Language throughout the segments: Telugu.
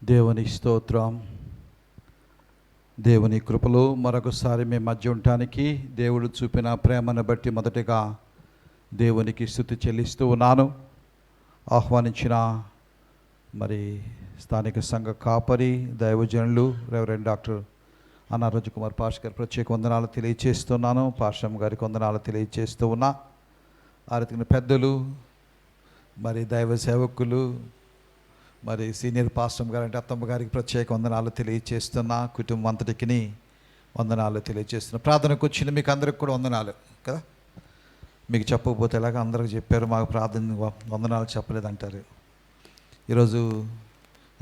దేవుని స్తోత్రం. దేవుని కృపలో మరొకసారి మీ మధ్య ఉండటానికి దేవుడు చూపిన ప్రేమను బట్టి మొదటిగా దేవునికి స్తుతి చెల్లిస్తూ ఉన్నాను. ఆహ్వానించిన మరి స్థానిక సంఘ కాపరి దైవజనులు రెవరెండ్ డాక్టర్ అనారోజు కుమార్ పాష్ గారి ప్రత్యేక వందనాలు తెలియచేస్తున్నాను. పాషం గారికి వందనాలు తెలియచేస్తూ ఉన్నా. ఆరతిన పెద్దలు, మరి దైవ సేవకులు, మరి సీనియర్ పాస్టర్ గారు అంటే అత్తమ్మ గారికి ప్రత్యేక వందనాలు తెలియచేస్తున్నా. కుటుంబం అంతటికి వందనాలు తెలియచేస్తున్నా. ప్రార్థనకు వచ్చిన మీకు అందరికి కూడా వందనాలు కదా. మీకు చెప్పకపోతే ఎలాగ అందరికి చెప్పారు, మాకు ప్రార్థన వందనాలు చెప్పలేదంటారు. ఈరోజు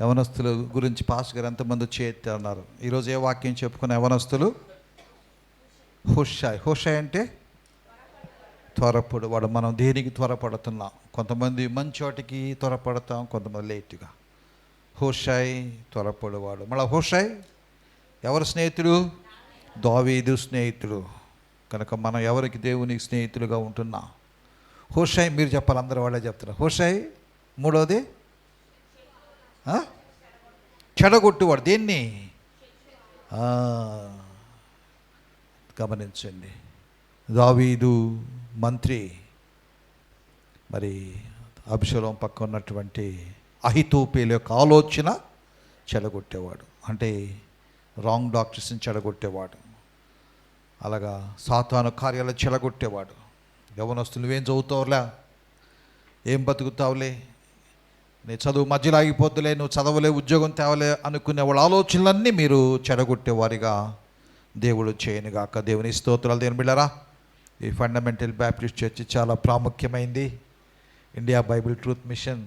యవనస్తుల గురించి పాస్టర్ గారు ఎంతమంది చేతి అన్నారు. ఈరోజు ఏ వాక్యం చెప్పుకున్న యవనస్తులు? హుషాయ్ అంటే త్వరపడు వాడు. మనం దేనికి త్వరపడుతున్నాం? కొంతమంది మంచి వాటికి త్వరపడతాం, కొంతమంది లేటుగా. హుషాయ్ త్వరపడువాడు. మళ్ళీ హుషాయ్ ఎవరు స్నేహితుడు? దావీదు స్నేహితుడు. కనుక మనం ఎవరికి దేవునికి స్నేహితులుగా ఉంటున్నాం? హుషాయ్ మీరు చెప్పాలి, అందరూ వాళ్ళే చెప్తారు. హుషాయ్ మూడోది చెడగొట్టువాడు. దేన్ని? గమనించండి. దావీదు మంత్రి, మరి అబ్షలోం పక్క ఉన్నటువంటి అహితోపేలు యొక్క ఆలోచన చెడగొట్టేవాడు. అంటే రాంగ్ డాక్టర్స్ని చెడగొట్టేవాడు. అలాగా సాతాను కార్యాలు చెడగొట్టేవాడు. యవనస్తులు నువ్వేం చదువుతావులే, ఏం బతుకుతావులే, నీ చదువు మధ్యలో ఆగిపోతులే, నువ్వు చదవలే, ఉద్యోగం తేవలే అనుకునే వాళ్ళ ఆలోచనలన్నీ మీరు చెడగొట్టేవారిగా దేవుడు చేయనుగాక. దేవుని స్తోత్రాలు. దేవుని బిడ్డలారా, ఈ ఫండమెంటల్ బ్యాప్టిస్ట్ చర్చ్ చాలా ప్రాముఖ్యమైంది. ఇండియా బైబిల్ ట్రూత్ మిషన్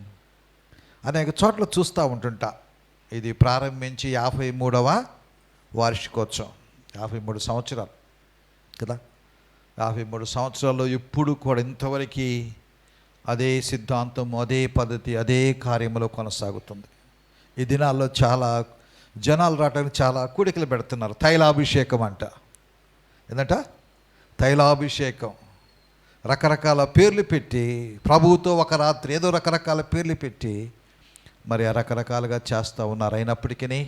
అనేక చోట్ల చూస్తూ ఉంటుంటా. ఇది ప్రారంభించి 53వ వార్షికోత్సవం. 53 సంవత్సరాలు కదా. 53 సంవత్సరాల్లో ఎప్పుడు కూడా ఇంతవరకు అదే సిద్ధాంతం, అదే పద్ధతి, అదే కార్యములో కొనసాగుతుంది. ఈ దినాల్లో చాలా జనాలు రావడానికి చాలా కూడికలు పెడుతున్నారు. తైలాభిషేకం అంట. ఏంటంట? తైలాభిషేకం. రకరకాల పేర్లు పెట్టి, ప్రభువుతో ఒక రాత్రి ఏదో రకరకాల పేర్లు పెట్టి మరి రకరకాలుగా చేస్తూ ఉన్నారు. అయినప్పటికీ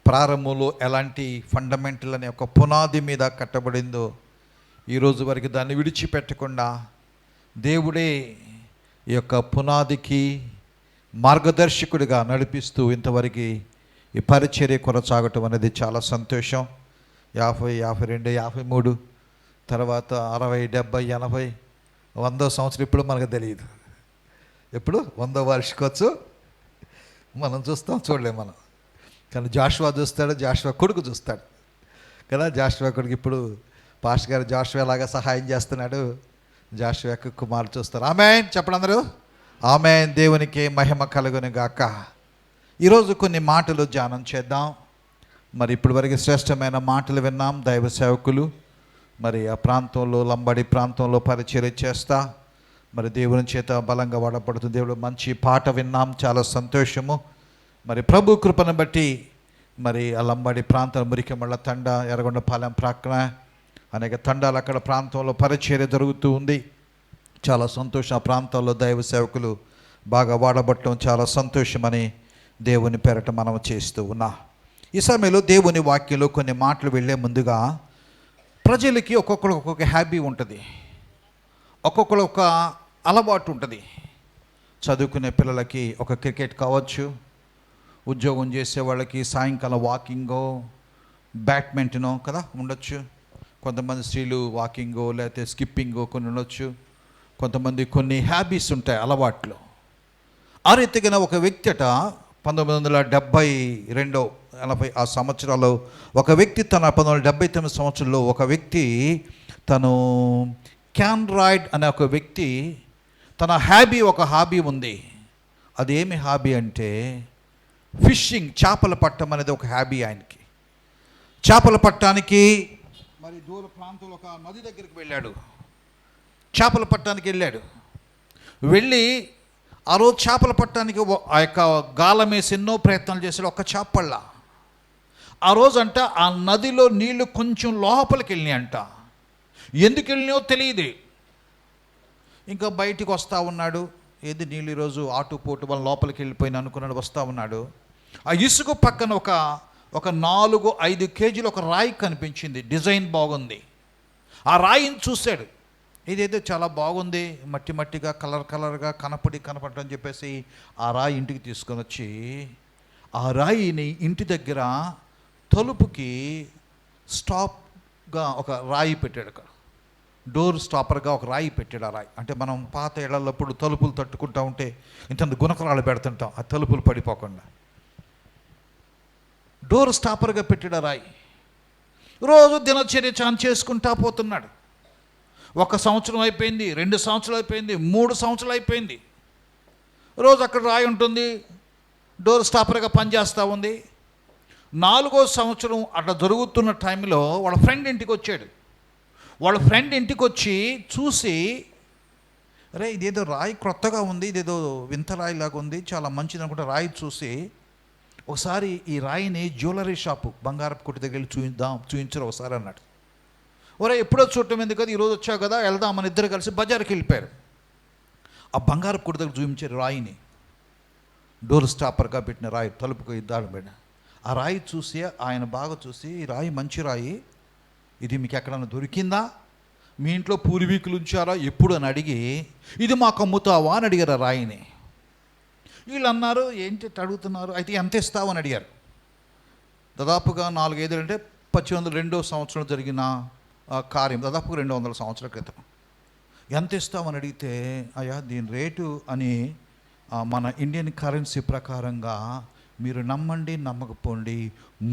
ప్రారంభంలో ఎలాంటి ఫండమెంటల్ అనే ఒక పునాది మీద కట్టబడిందో ఈరోజు వరకు దాన్ని విడిచిపెట్టకుండా దేవుడే ఈ యొక్క పునాదికి మార్గదర్శకుడిగా నడిపిస్తూ ఇంతవరకు ఈ పరిచర్య కొనసాగటం అనేది చాలా సంతోషం. 50, 52, 53 తర్వాత 60, 70, 80, 100 సంవత్సరం ఇప్పుడు మనకు తెలియదు. ఎప్పుడు 100వ వార్షికోత్సవం మనం చూస్తాం, చూడలేము మనం. కానీ జాషువా చూస్తాడు, జాషువా కొడుకు చూస్తాడు కదా. జాషువా కొడుకు ఇప్పుడు పాస్టర్ గారు జాషువా లాగా సహాయం చేస్తున్నాడు. జాషువా యొక్క కుమారుడు చూస్తారు. ఆమేన్ చెప్పండి అందరూ. ఆమేన్. దేవునికి మహిమ కలుగును గాక. ఈరోజు కొన్ని మాటలు ధ్యానం చేద్దాం. మరి ఇప్పటి వరకు శ్రేష్టమైన మాటలు విన్నాం. దైవ సేవకులు మరి ఆ ప్రాంతంలో, లంబడి ప్రాంతంలో పరిచర్య చేస్తా మరి దేవుని చేత బలంగా వాడబడుతుంది. దేవుడు మంచి పాట విన్నాం, చాలా సంతోషము. మరి ప్రభు కృపను బట్టి మరి ఆ లంబడి ప్రాంతం, మురికిమళ్ళ తండ, ఎర్రగొండపాలెం ప్రక్కన అనేక తండాలు అక్కడ ప్రాంతంలో పరిచర్య జరుగుతూ ఉంది. చాలా సంతోషం. ఆ ప్రాంతాల్లో దైవ సేవకులు బాగా వాడబడటం చాలా సంతోషమని దేవుని పేరట మనం చేస్తూ ఉన్నా. ఈ సమయంలో దేవుని వాక్యంలో కొన్ని మాటలు వెళ్ళే ముందుగా, ప్రజలకి ఒక్కొక్కరు ఒక్కొక్క హ్యాబీ ఉంటుంది, ఒక్కొక్కరు ఒక అలవాటు ఉంటుంది. చదువుకునే పిల్లలకి ఒక క్రికెట్ కావచ్చు, ఉద్యోగం చేసే వాళ్ళకి సాయంకాలం వాకింగో, బ్యాడ్మింటనో కదా ఉండొచ్చు. కొంతమంది స్త్రీలు వాకింగో లేకపోతే స్కిప్పింగో కొన్ని ఉండొచ్చు. కొంతమంది కొన్ని హ్యాబీస్ ఉంటాయి, అలవాట్లు. ఆ రీతిగా ఒక వ్యక్తి 1972, 80 ఆ సంవత్సరాల్లో ఒక వ్యక్తి, తన 1979 సంవత్సరంలో ఒక వ్యక్తి, తను క్యాన్రాయిడ్ అనే ఒక వ్యక్తి, తన ఒక హాబీ ఉంది. అదేమి హాబీ అంటే ఫిషింగ్, చేపలు పట్టడం అనేది ఒక హాబీ ఆయనకి. చేపలు పట్టడానికి మరి దూర ప్రాంతంలో ఒక నది దగ్గరికి వెళ్ళాడు. చేపలు పట్టడానికి వెళ్ళి ఆ రోజు చేపలు పట్టడానికి ఆ యొక్క గాలం వేసి ఎన్నో ప్రయత్నాలు చేశాడు. ఒక్క చేపళ్ళ ఆ రోజంట ఆ నదిలో నీళ్లు కొంచెం లోపలికి వెళ్ళినాయంట. ఎందుకు వెళ్ళినాయో తెలియదు. ఇంకా బయటికి వస్తూ ఉన్నాడు. ఏది నీళ్ళు ఈరోజు ఆటుపోటు వాళ్ళ లోపలికి వెళ్ళిపోయిన అనుకున్నాడు. వస్తూ ఉన్నాడు. ఆ ఇసుక పక్కన ఒక 4-5 కేజీలు ఒక రాయి కనిపించింది. డిజైన్ బాగుంది. ఆ రాయిని చూశాడు. ఇదేదో చాలా బాగుంది, మట్టి మట్టిగా కలర్గా కనపడటం అని చెప్పేసి ఆ రాయి ఇంటికి తీసుకొని వచ్చి ఆ రాయిని ఇంటి దగ్గర తలుపుకి స్టాప్గా ఒక రాయి పెట్టాడు. అక్కడ డోర్ స్టాపర్గా ఒక రాయి పెట్టాడు. ఆ రాయి అంటే మనం పాత ఇళ్లప్పుడు తలుపులు తట్టుకుంటూ ఉంటే ఇంత గుణకరాలు పెడుతుంటాం, ఆ తలుపులు పడిపోకుండా డోర్ స్టాపర్గా పెట్టాడు ఆ రాయి. రోజు దినచర్య చేసుకుంటా పోతున్నాడు. 1 సంవత్సరం అయిపోయింది, 2 సంవత్సరాలు అయిపోయింది, 3 సంవత్సరాలు అయిపోయింది. రోజు అక్కడ రాయి ఉంటుంది, డోర్ స్టాపర్గా పనిచేస్తూ ఉంది. 4వ సంవత్సరం అట్లా జరుగుతున్న టైంలో వాళ్ళ ఫ్రెండ్ ఇంటికి వచ్చాడు. వాళ్ళ ఫ్రెండ్ ఇంటికి వచ్చి చూసి, అరే ఇదేదో రాయి క్రొత్తగా ఉంది, ఇదేదో వింత రాయిలాగా ఉంది, చాలా మంచిది అనుకుంటే రాయి చూసి, ఒకసారి ఈ రాయిని జ్యువెలరీ షాపు బంగారపు కొట్టు దగ్గర వెళ్ళి చూయించరు ఒకసారి అన్నాడు. ఒరే ఎప్పుడో చూడటం ఎందుకు కదా, ఈరోజు వచ్చావు కదా వెళ్దాం మన ఇద్దరు కలిసి బజార్కి వెళ్ళిపోయారు. ఆ బంగారపు కొట్టు దగ్గర చూపించారు రాయిని, డోర్ స్టాపర్గా పెట్టిన రాయి, తలుపుకు ఇద్దాడు పెట్టిన ఆ రాయి చూసి ఆయన బాగా చూసి, ఈ రాయి మంచి రాయి, ఇది మీకు ఎక్కడన్నా దొరికిందా, మీ ఇంట్లో పూర్వీకులు ఉంచారా ఎప్పుడు అని అడిగి, ఇది మాకు అమ్ముతావా అని అడిగారు ఆ రాయిని. వీళ్ళు అన్నారు ఏంటి అడుగుతున్నారు, అయితే ఎంత ఇస్తావు అని అడిగారు. దాదాపుగా 4-5 అంటే 1802వ సంవత్సరం జరిగిన కార్యం, దాదాపుగా 200 సంవత్సరాల క్రితం. ఎంత ఇస్తామని అడిగితే, అయ్యా దీని రేటు అని మన ఇండియన్ కరెన్సీ ప్రకారంగా మీరు నమ్మండి నమ్మకపోండి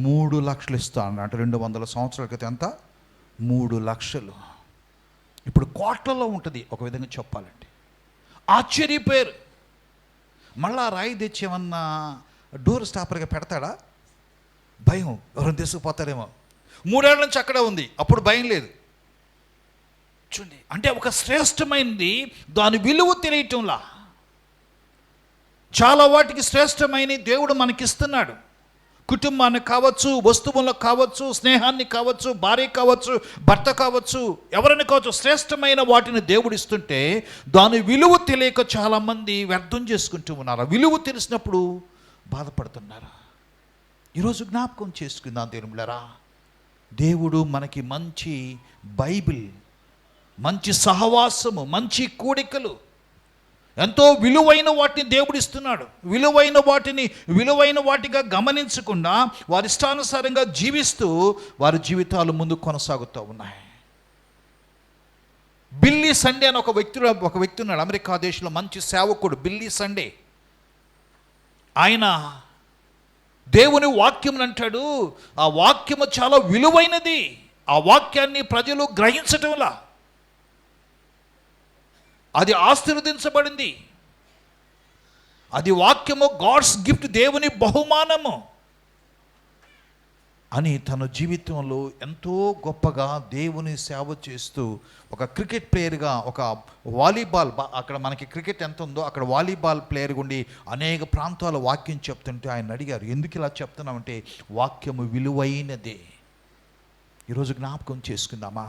3 లక్షలు ఇస్తాను అంటే 200 సంవత్సరాల క్రితం ఎంత, 3 లక్షలు. ఇప్పుడు కోట్లలో ఉంటుంది ఒక విధంగా చెప్పాలంటే. ఆశ్చర్యపోయారు. మళ్ళా రాయి తెచ్చి ఏమన్నా డోర్ స్టాపర్గా పెడతాడా, భయం, ఎవరైనా తీసుకుపోతారేమో. 3 ఏళ్ల నుంచి అక్కడే ఉంది, అప్పుడు భయం లేదు. చూడండి, అంటే ఒక శ్రేష్టమైనది దాని విలువ తెలియటంలా. చాలా వాటికి శ్రేష్టమైన దేవుడు మనకిస్తున్నాడు. కుటుంబాన్ని కావచ్చు, వస్తువులకు కావచ్చు, స్నేహాన్ని కావచ్చు, భార్య కావచ్చు, భర్త కావచ్చు, ఎవరైనా కావచ్చు, శ్రేష్టమైన వాటిని దేవుడు ఇస్తుంటే దాని విలువ తెలియక చాలామంది వ్యర్థం చేసుకుంటూ ఉన్నారు. విలువ తెలిసినప్పుడు బాధపడుతున్నారు. ఈరోజు జ్ఞాపకం చేసుకుందాం దేవుళ్ళారా, దేవుడు మనకి మంచి బైబిల్, మంచి సహవాసము, మంచి కూడికలు, ఎంతో విలువైన వాటిని దేవుడు ఇస్తున్నాడు. విలువైన వాటిగా గమనించకుండా వారి ఇష్టానుసారంగా జీవిస్తూ వారి జీవితాలు ముందు కొనసాగుతూ ఉన్నాయి. బిల్లీ సండే అని ఒక వ్యక్తి ఉన్నాడు అమెరికా దేశంలో, మంచి సేవకుడు బిల్లీ సండే. ఆయన దేవుని వాక్యం అంటాడు, ఆ వాక్యము చాలా విలువైనది, ఆ వాక్యాన్ని ప్రజలు గ్రహించటంలా, అది ఆశీర్వదించబడింది, అది వాక్యము గాడ్స్ గిఫ్ట్, దేవుని బహుమానము అని తన జీవితంలో ఎంతో గొప్పగా దేవుని సేవ చేస్తూ ఒక క్రికెట్ ప్లేయర్గా, ఒక వాలీబాల్, అక్కడ మనకి క్రికెట్ ఎంత ఉందో అక్కడ వాలీబాల్ ప్లేయర్గా ఉండి అనేక ప్రాంతాల వాక్యం చెప్తుంటే ఆయన అడిగారు, ఎందుకు ఇలా చెప్తున్నామంటే వాక్యము విలువైనదే. ఈరోజు జ్ఞాపకం చేసుకుందామా,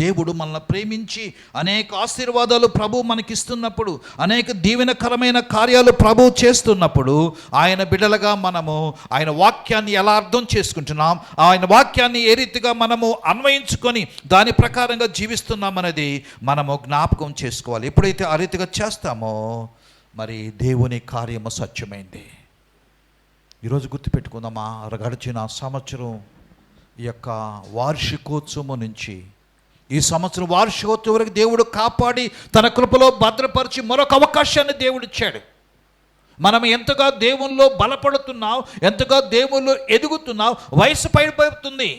దేవుడు మనల్ని ప్రేమించి అనేక ఆశీర్వాదాలు ప్రభు మనకిస్తున్నప్పుడు, అనేక దీవెనకరమైన కార్యాలు ప్రభు చేస్తున్నప్పుడు, ఆయన బిడ్డలుగా మనము ఆయన వాక్యాన్ని ఎలా అర్థం చేసుకుంటున్నాం, ఆయన వాక్యాన్ని ఏ రీతిగా మనము అన్వయించుకొని దాని ప్రకారంగా జీవిస్తున్నాం అనేది మనము జ్ఞాపకం చేసుకోవాలి. ఎప్పుడైతే ఆ రీతిగా చేస్తామో మరి దేవుని కార్యము సత్యమైంది. ఈరోజు గుర్తుపెట్టుకుందామా, గడిచిన సంవత్సరం ఈ యొక్క వార్షికోత్సవం నుంచి ఈ సంవత్సరం వార్షికోత్సవం వరకు దేవుడు కాపాడి తన కృపలో భద్రపరిచి మరొక అవకాశాన్ని దేవుడు ఇచ్చాడు. మనం ఎంతగా దేవునిలో బలపడుతున్నాం, ఎంతగా దేవునిలో ఎదుగుతున్నాం, వయసు పైబడుతుంది,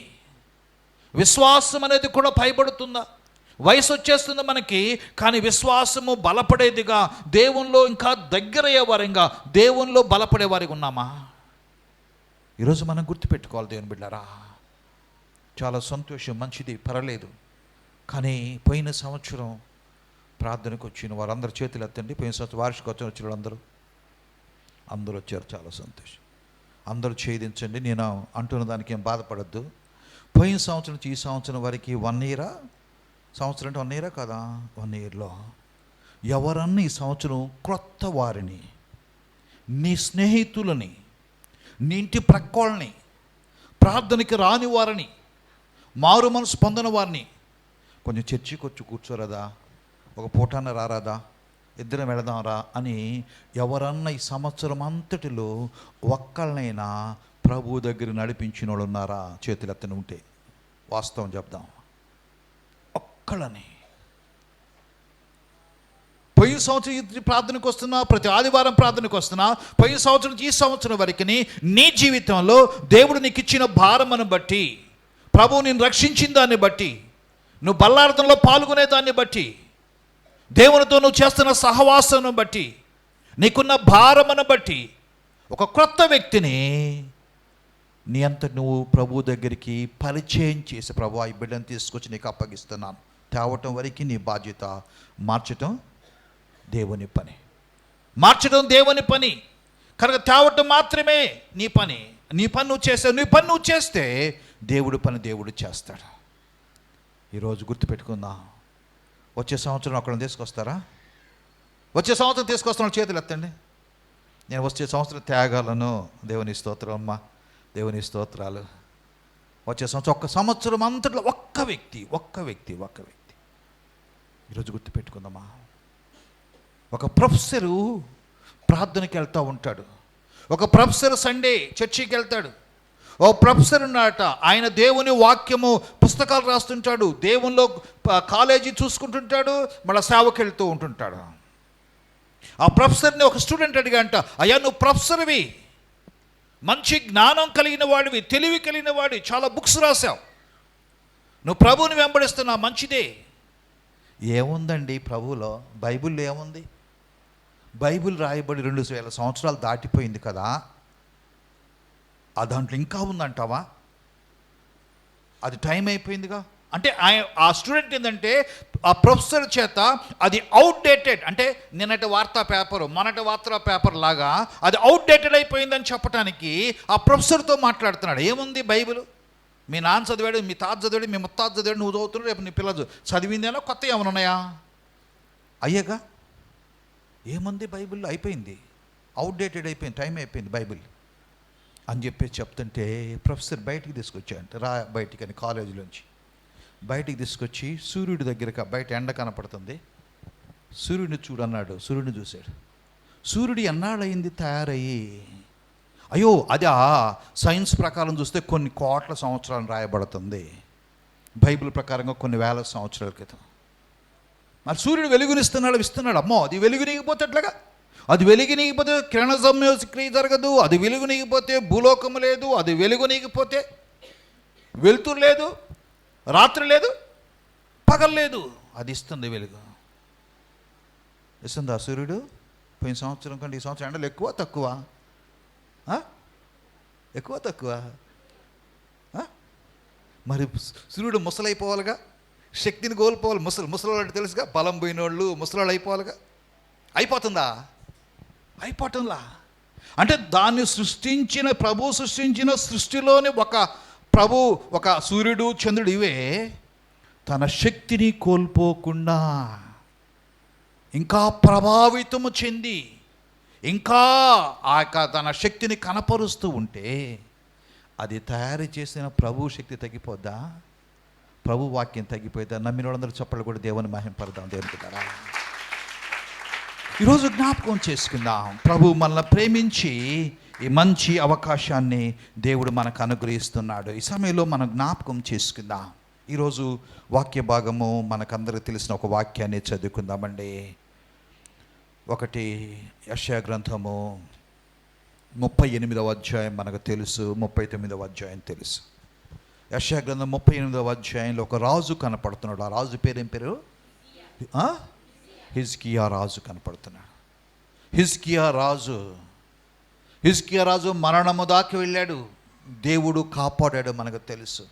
విశ్వాసం అనేది కూడా పైబడుతుందా, వయసు వచ్చేస్తుంది మనకి, కానీ విశ్వాసము బలపడేదిగా, దేవునిలో ఇంకా దగ్గరయ్యేవారిగా, దేవునిలో బలపడేవారిగా ఉన్నామా? ఈరోజు మనం గుర్తుపెట్టుకోవాలి దేవుని బిడ్డలారా. చాలా సంతోషం, మంచిది, పర్వాలేదు. కానీ పోయిన సంవత్సరం ప్రార్థనకు వచ్చిన వారందరూ చేతులు ఎత్తండి. పోయిన సంవత్సరం వార్షికోత్సవం వచ్చిన వాళ్ళందరూ వచ్చారు, చాలా సంతోషం. అందరూ ఛేదించండి, నేను అంటున్న దానికి ఏం బాధపడద్దు. పోయిన సంవత్సరం నుంచి ఈ సంవత్సరం వరకు 1 ఇయరా, సంవత్సరం అంటే 1 ఇయరా కదా, 1 ఇయర్లో ఎవరన్నా ఈ సంవత్సరం క్రొత్త వారిని, నీ స్నేహితులని, నీ ఇంటి ప్రక్కోళ్ళని, ప్రార్థనకి రాని వారిని, మారు మనసు పొందిన వారిని కొంచెం చర్చికి వచ్చి కూర్చోరాదా, ఒక పూటాన రారాదా, ఇద్దరం వెళదాంరా అని ఎవరన్నా ఈ సంవత్సరం అంతటిలో ఒక్కళ్ళనైనా ప్రభు దగ్గర నడిపించిన వాళ్ళు ఉన్నారా? చేతులెత్తని ఉంటే వాస్తవం చెప్దాం. ఒక్కళ్ళని. పోయిన సంవత్సరం ప్రార్థనకు వస్తున్నా, ప్రతి ఆదివారం ప్రార్థనకు వస్తున్నా, పోయిన సంవత్సరం ఈ సంవత్సరం వరకు నీ జీవితంలో దేవుడు నీకు ఇచ్చిన భారమును బట్టి, ప్రభువు నేను రక్షించిన దాన్ని బట్టి, నువ్వు బల్లార్థంలో పాల్గొనే దాన్ని బట్టి, దేవునితో నువ్వు చేస్తున్న సహవాసం బట్టి, నీకున్న భారమును బట్టి ఒక క్రొత్త వ్యక్తిని నీ అంత నువ్వు ప్రభు దగ్గరికి పరిచయం చేసి, ప్రభు ఈ బిడ్డను తీసుకొచ్చి నీకు అప్పగిస్తున్నాను, తేవటం వరకు నీ బాధ్యత. మార్చటం దేవుని పని, మార్చడం దేవుని పని కనుక తేవటం మాత్రమే నీ పని. నీ పని నువ్వు చేస్తావు, నీ పని నువ్వు చేస్తే దేవుడి పని దేవుడు చేస్తాడు. ఈరోజు గుర్తుపెట్టుకుందాం. వచ్చే సంవత్సరం ఒకళ్ళని తీసుకొస్తారా? వచ్చే సంవత్సరం తీసుకొస్తున్న చేతులు ఎత్తండి. నేను వచ్చే సంవత్సరం త్యాగాలను. దేవుని స్తోత్రం అమ్మా, దేవుని స్తోత్రాలు. వచ్చే సంవత్సరం ఒక్క సంవత్సరం అంతట్లో ఒక్క వ్యక్తి ఈరోజు గుర్తుపెట్టుకుందామా. ఒక ప్రొఫెసరు ప్రార్థనకి వెళ్తూ ఉంటాడు. ఒక ప్రొఫెసర్ సండే చర్చికి వెళ్తాడు. ఓ ప్రొఫెసర్ ఉన్నాడట, ఆయన దేవుని వాక్యము పుస్తకాలు రాస్తుంటాడు, దేవునిలో కాలేజీ చూసుకుంటుంటాడు, మళ్ళీ సేవకి వెళ్తూ ఉంటుంటాడు. ఆ ప్రొఫెసర్ని ఒక స్టూడెంట్ అడిగాంట, అయ్యా నువ్వు ప్రొఫెసర్వి, మంచి జ్ఞానం కలిగిన వాడివి, తెలివి కలిగిన వాడివి, చాలా బుక్స్ రాశావు, నువ్వు ప్రభువుని వెంబడిస్తున్నా, మంచిదే. ఏముందండి ప్రభువులో? బైబిల్లో ఏముంది? బైబిల్ రాయబడి 2000 సంవత్సరాలు దాటిపోయింది కదా, ఆ దాంట్లో ఇంకా ఉందంటావా? అది టైం అయిపోయిందిగా. అంటే ఆ స్టూడెంట్ ఏంటంటే ఆ ప్రొఫెసర్ చేత అది అవుట్డేటెడ్, అంటే నిన్నటి వార్తా పేపరు మొన్నటి వార్తా పేపర్ లాగా అది అవుట్డేటెడ్ అయిపోయిందని చెప్పడానికి ఆ ప్రొఫెసర్తో మాట్లాడుతున్నాడు. ఏముంది బైబిల్? మీ నాన్న చదివాడు, మీ తాత చదివాడు, మీ ముత్తాత చదివాడు, నువ్వు చదువుతున్నాడు, రేపు నీ పిల్లలు చదివిందేనో కొత్త ఏమైనా ఉన్నాయా? అయ్యేగా. ఏముంది బైబిల్లో? అయిపోయింది, అవుట్డేటెడ్ అయిపోయింది, టైం అయిపోయింది బైబిల్ అని చెప్పేసి చెప్తుంటే ప్రొఫెసర్ బయటికి తీసుకొచ్చాడంట, బయటికి అని కాలేజీలోంచి బయటికి తీసుకొచ్చి సూర్యుడి దగ్గర, బయట ఎండ కనపడుతుంది, సూర్యుడిని చూడన్నాడు. సూర్యుడిని చూశాడు. సూర్యుడు ఎన్నాళ్ళయింది తయారయ్యి? అయ్యో అది సైన్స్ ప్రకారం చూస్తే కొన్ని కోట్ల సంవత్సరాలు రాయబడుతుంది, బైబిల్ ప్రకారంగా కొన్ని వేల సంవత్సరాల క్రితం. మరి సూర్యుడు ఇస్తున్నాడు. అమ్మో అది వెలుగునీగిపోతే ఎట్లాగా? అది వెలుగునీగిపోతే కిరణ సంయోగక్రియ జరగదు, అది వెలుగునీగిపోతే భూలోకము లేదు, అది వెలుగునీగిపోతే వెలుతురు లేదు, రాత్రి లేదు, పగలు లేదు, అది ఇస్తుంది వెలుగు. ఇస్తుందా సూర్యుడు? పోయిన సంవత్సరం కంటే ఈ సంవత్సరం ఎండలు ఎక్కువ తక్కువ? ఎక్కువ తక్కువ? మరి సూర్యుడు ముసలైపోవాలిగా, శక్తిని కోల్పోవాలి. ముసలి తెలుసుగా, బలం పోయిన వాళ్ళు ముసలాళ్ళు అయిపోవాలిగా. అయిపోతుందా? అయిపోవటంలా. అంటే దాన్ని సృష్టించిన ప్రభు సృష్టించిన సృష్టిలోని ఒక సూర్యుడు చంద్రుడు ఇవే తన శక్తిని కోల్పోకుండా ఇంకా ప్రభావితము చెంది ఇంకా తన శక్తిని కనపరుస్తూ ఉంటే అది తయారు చేసిన ప్రభు శక్తి తగ్గిపోద్దా? ప్రభు వాక్యం తగ్గిపోద్దా? నమ్మిన వాళ్ళందరూ చప్పట్లు కూడా దేవుని మహింపరుద్దాం. దేవునికి కదా ఈరోజు జ్ఞాపకం చేసుకుందాం. ప్రభు మనల్ని ప్రేమించి ఈ మంచి అవకాశాన్ని దేవుడు మనకు అనుగ్రహిస్తున్నాడు. ఈ సమయంలో మనం జ్ఞాపకం చేసుకుందాం. ఈరోజు వాక్య భాగము మనకందరికీ తెలిసిన ఒక వాక్యాన్ని చదువుకుందామండి. ఒకటి యెషయా గ్రంథము 38వ అధ్యాయం మనకు తెలుసు, 39వ అధ్యాయం తెలుసు. యెషయా గ్రంథం 38వ అధ్యాయంలో ఒక రాజు కనపడుతున్నాడు. ఆ రాజు పేరేం పేరు? హిజ్కియా రాజు కనపడుతున్నాడు. హిజ్కియా రాజు మరణము దాకా వెళ్ళాడు. దేవుడు కాపాడాడు, మనకు తెలుసు.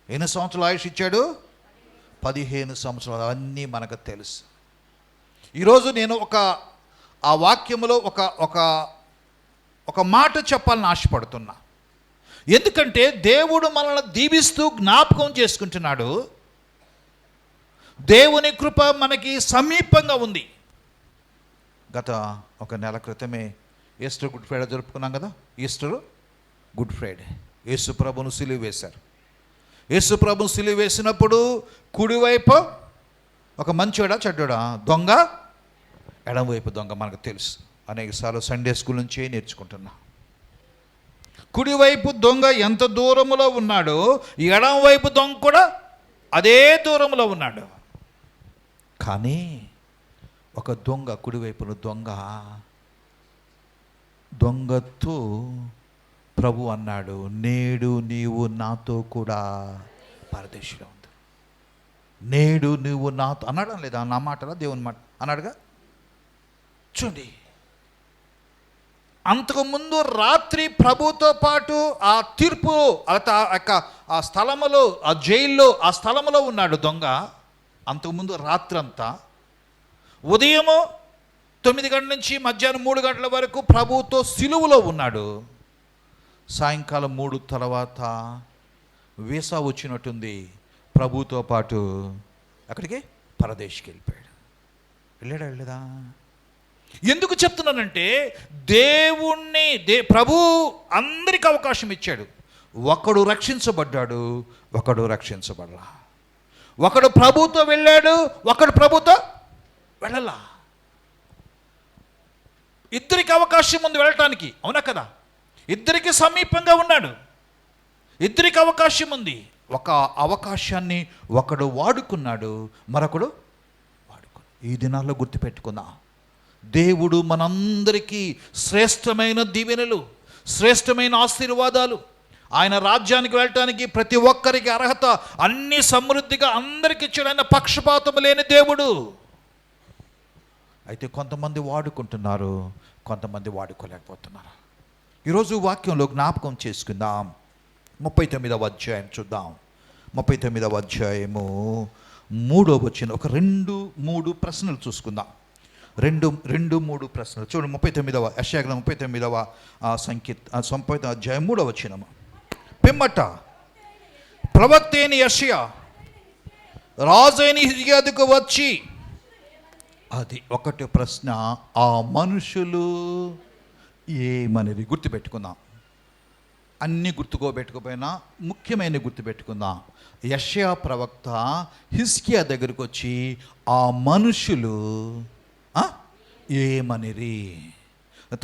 ఎన్ని సంవత్సరాలు ఆయుష్ ఇచ్చాడు? 15 సంవత్సరాలు. అవన్నీ మనకు తెలుసు. ఈరోజు నేను ఆ వాక్యములో ఒక మాట చెప్పాలని ఆశపడుతున్నా. ఎందుకంటే దేవుడు మనల్ని దీవిస్తూ జ్ఞాపకం చేసుకుంటున్నాడు. దేవుని కృప మనకి సమీపంగా ఉంది. గత ఒక నెల క్రితమే ఈస్టర్ గుడ్ ఫ్రైడే జరుపుకున్నాం కదా. ఈస్టర్ గుడ్ ఫ్రైడే యేసు ప్రభును సిలువ వేశారు. యేసు ప్రభును సిలువ వేసినప్పుడు కుడివైపు ఒక మంచోడా చెడ్డోడా? దొంగ, ఎడమవైపు దొంగ. మనకు తెలుసు, అనేకసార్లు సండే స్కూల్ నుంచే నేర్చుకుంటున్నా. కుడివైపు దొంగ ఎంత దూరంలో ఉన్నాడో ఎడమవైపు దొంగ కూడా అదే దూరంలో ఉన్నాడు. కానీ ఒక దొంగ, కుడివైపున దొంగతో ప్రభు అన్నాడు, నేడు నీవు నాతో కూడా పరదేశంలో ఉంది. నేడు నువ్వు నాతో అన్నాడా లేదా? నా మాటలా దేవుని మాట అన్నాడుగా. చూడండి, అంతకుముందు రాత్రి ప్రభుతో పాటు ఆ తీర్పు ఆ స్థలములో, ఆ జైల్లో, ఆ స్థలములో ఉన్నాడు దొంగ. అంతకుముందు రాత్రంతా, ఉదయము 9 గంటల నుంచి మధ్యాహ్నం 3 గంటల వరకు ప్రభుతో సిలువలో ఉన్నాడు. సాయంకాలం 3 తర్వాత వీసా వచ్చినట్టుంది, ప్రభుతో పాటు అక్కడికి పరదేశికి వెళ్ళిపోయాడు. వెళ్ళాడా? ఎందుకు చెప్తున్నానంటే, ప్రభు అందరికి అవకాశం ఇచ్చాడు. ఒకడు రక్షించబడ్డాడు, ఒకడు రక్షించబడలా. ఒకడు ప్రభుతో వెళ్ళాడు, ఒకడు ప్రభుతో వెళ్ళలా. ఇద్దరికి అవకాశం ఉంది వెళ్ళటానికి, అవునా కదా? ఇద్దరికి సమీపంగా ఉన్నాడు, ఇద్దరికి అవకాశం ఉంది. ఒక అవకాశాన్ని ఒకడు వాడుకున్నాడు, మరొకడు వాడుకున్నాడు. ఈ దినాల్లో గుర్తుపెట్టుకుందాం, దేవుడు మనందరికీ శ్రేష్టమైన దీవెనలు, శ్రేష్టమైన ఆశీర్వాదాలు, ఆయన రాజ్యానికి వెళ్ళటానికి ప్రతి ఒక్కరికి అర్హత అన్ని సమృద్ధిగా అందరికి ఇచ్చాడు. ఆయన పక్షపాతం లేని దేవుడు. అయితే కొంతమంది వాడుకుంటున్నారు, కొంతమంది వాడుకోలేకపోతున్నారు. ఈరోజు వాక్యంలో జ్ఞాపకం చేసుకుందాం. 39వ అధ్యాయం చూద్దాం. 39వ అధ్యాయము 3వ వచనం. ఒక 2-3 ప్రశ్నలు చూసుకుందాం. 2-3 ప్రశ్నలు చూడండి. 39వ యెషయా గ్రంథం 39వ అధ్యాయం 3వ వచనం. పిమ్మట ప్రవక్త అయిన యెషయా రాజైన హిజ్కియాకు వచ్చి, అది ఒకటి ప్రశ్న, ఆ మనుషులు ఏమనేది గుర్తుపెట్టుకుందాం. అన్నీ గుర్తుకోబెట్టుకోపోయినా ముఖ్యమైన గుర్తుపెట్టుకుందాం. యెషయా ప్రవక్త హిజ్కియా దగ్గరికి వచ్చి, ఆ మనుషులు ఏమనిరి.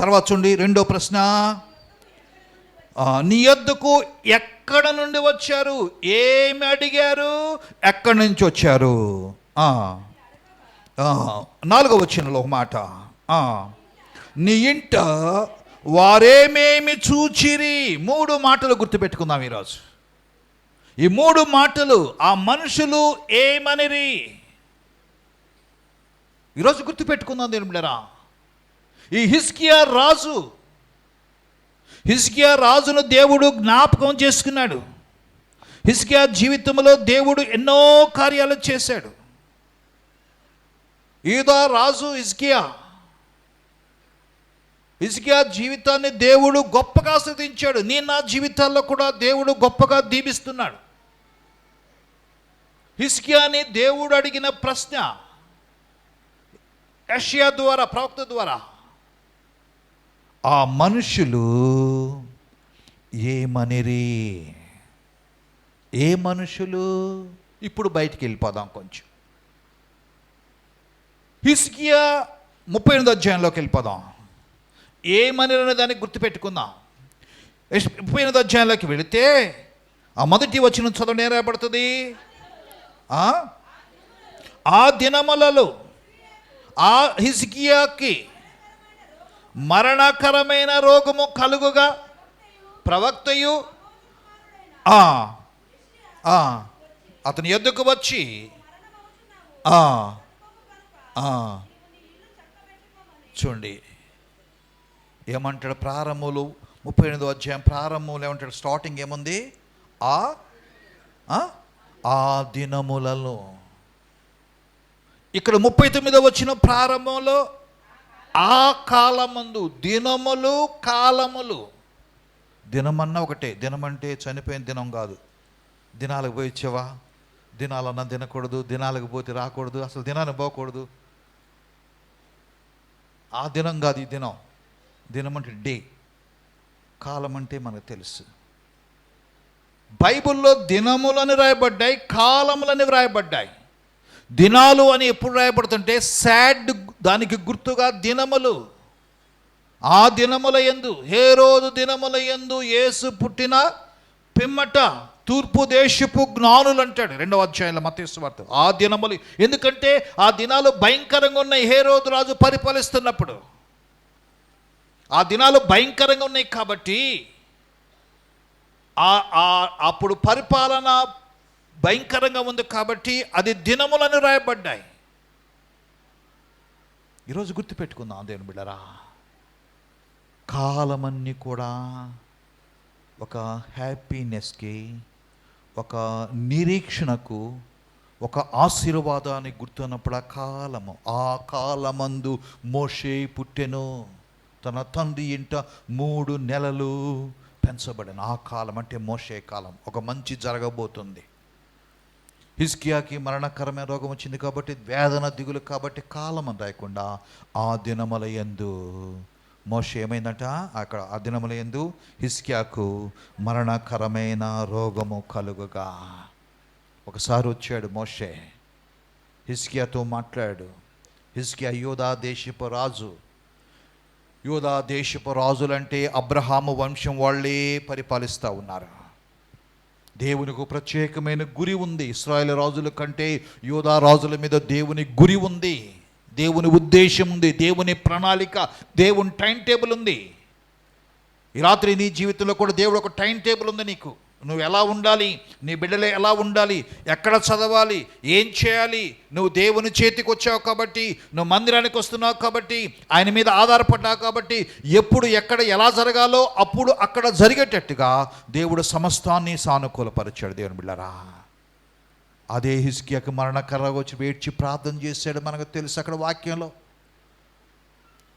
తర్వాత చూడండి, 2వ ప్రశ్న, నీ యొద్దకు ఎక్కడ నుండి వచ్చారు? ఏమి అడిగారు? ఎక్కడి నుంచి వచ్చారు? 4వ వచనంలో ఒక మాట, నీ ఇంట వారేమేమి చూచిరి. 3 మాటలు గుర్తుపెట్టుకుందాం ఈరోజు. ఈ 3 మాటలు, ఆ మనుషులు ఏమనిరి, ఈరోజు గుర్తుపెట్టుకుందాం దేవుడా. ఈ హిజ్కియా రాజును దేవుడు జ్ఞాపకం చేసుకున్నాడు. హిజ్కియా జీవితంలో దేవుడు ఎన్నో కార్యాలు చేశాడు. యూదా రాజు హిజ్కియా జీవితాన్ని దేవుడు గొప్పగా ఆశీర్వదించాడు. నా జీవితాల్లో కూడా దేవుడు గొప్పగా దీవిస్తున్నాడు. హిజ్కియాని దేవుడు అడిగిన ప్రశ్న యెషయా ద్వారా, ప్రవక్త ద్వారా, ఆ మనుషులు ఏమనిరి. ఏ మనుషులు? ఇప్పుడు బయటికి వెళ్ళిపోదాం కొంచెం. హిజ్కియా 38వ అధ్యాయంలోకి వెళ్ళిపోదాం. ఏమనిరనే దానికి గుర్తుపెట్టుకుందాం. 38వ అధ్యాయంలోకి వెళితే ఆ మొదటి వచనం చదవడం ఏర్పడుతుంది. ఆ దినములలో ఆ హిజ్కియాకి మరణకరమైన రోగము కలుగుగా ప్రవక్తయు అతని యొద్దకు వచ్చి, చూడండి ఏమంటాడు ప్రారంభంలో, 38వ అధ్యాయం ప్రారంభంలో ఏమంటాడు? స్టార్టింగ్ ఏముంది? ఆ దినములలో. ఇక్కడ 39వ వచనం ప్రారంభంలో ఆ కాలమందు. దినములు, కాలములు. దినమన్నా ఒకటే. దినమంటే చనిపోయిన దినం కాదు. దినాలకు పోయి ఇచ్చావా, దినాలన్నా తినకూడదు, దినాలకు పోతే రాకూడదు, అసలు దినాన్ని పోకూడదు. ఆ దినం కాదు ఈ దినం. దినం అంటే డే, కాలం అంటే మనకు తెలుసు. బైబిల్లో దినములని రాయబడ్డాయి, కాలములని వ్రాయబడ్డాయి. దినాలు అని ఎప్పుడు రాయబడుతుంటే సాడ్, దానికి గుర్తుగా దినములు. ఆ దినముల యందు, హేరోదు దినముల యందు యేసు పుట్టిన పిమ్మట తూర్పు దేశపు జ్ఞానులు అంటాడు 2వ అధ్యాయంలో మత్తయి సువార్త. ఆ దినములు, ఎందుకంటే ఆ దినాలు భయంకరంగా ఉన్నాయి. హేరోదు రాజు పరిపాలిస్తున్నప్పుడు ఆ దినాలు భయంకరంగా ఉన్నాయి కాబట్టి అప్పుడు పరిపాలన భయంకరంగా ఉంది కాబట్టి అది దినములను రాయబడ్డాయి. ఈరోజు గుర్తుపెట్టుకుందాం దేవుని బిడ్డరా, కాలమన్నీ కూడా ఒక హ్యాపీనెస్కి, ఒక నిరీక్షణకు, ఒక ఆశీర్వాదానికి గుర్తున్నప్పుడు ఆ కాలమందు మోషే పుట్టెను, తన తండ్రి ఇంట 3 నెలలు పెంచబడిన. ఆ కాలం అంటే మోషే కాలం. ఒక మంచి జరగబోతుంది. హిజ్కియాకి మరణకరమైన రోగం వచ్చింది కాబట్టి, వేదన దిగులు కాబట్టి కాలం అని రాయకుండా ఆ దినముల యందు మోషే ఏమైందంట, అక్కడ ఆ దినముల యందు హిజ్కియాకు మరణకరమైన రోగము కలుగుగా. ఒకసారి వచ్చాడు మోషే, హిజ్కియాతో మాట్లాడు. హిజ్కియా యూదా దేశపు రాజు. యూదా దేశపు రాజులంటే అబ్రహాము వంశం వాళ్ళే పరిపాలిస్తూ ఉన్నారు. దేవునికి ప్రత్యేకమైన గురి ఉంది. ఇశ్రాయేలు రాజుల కంటే యూదా రాజుల మీద దేవుని గురి ఉంది, దేవుని ఉద్దేశం ఉంది, దేవుని ప్రణాళిక, దేవుని టైం టేబుల్ ఉంది. ఈ రాత్రి నీ జీవితంలో కూడా దేవుడు ఒక టైం టేబుల్ ఉంది నీకు. నువ్వు ఎలా ఉండాలి, నీ బిడ్డలే ఎలా ఉండాలి, ఎక్కడ చదవాలి, ఏం చేయాలి. నువ్వు దేవుని చేతికి వచ్చావు కాబట్టి, నువ్వు మందిరానికి వస్తున్నావు కాబట్టి, ఆయన మీద ఆధారపడ్డావు కాబట్టి, ఎప్పుడు ఎక్కడ ఎలా జరగాలో అప్పుడు అక్కడ జరిగేటట్టుగా దేవుడు సమస్తాన్ని సానుకూలపరిచాడు. దేవుని బిడ్డలారా, అదే హిజ్కియాకు మరణకరంగా వచ్చి వేడ్చి ప్రార్థన చేశాడు. మనకు తెలుసు అక్కడ వాక్యంలో.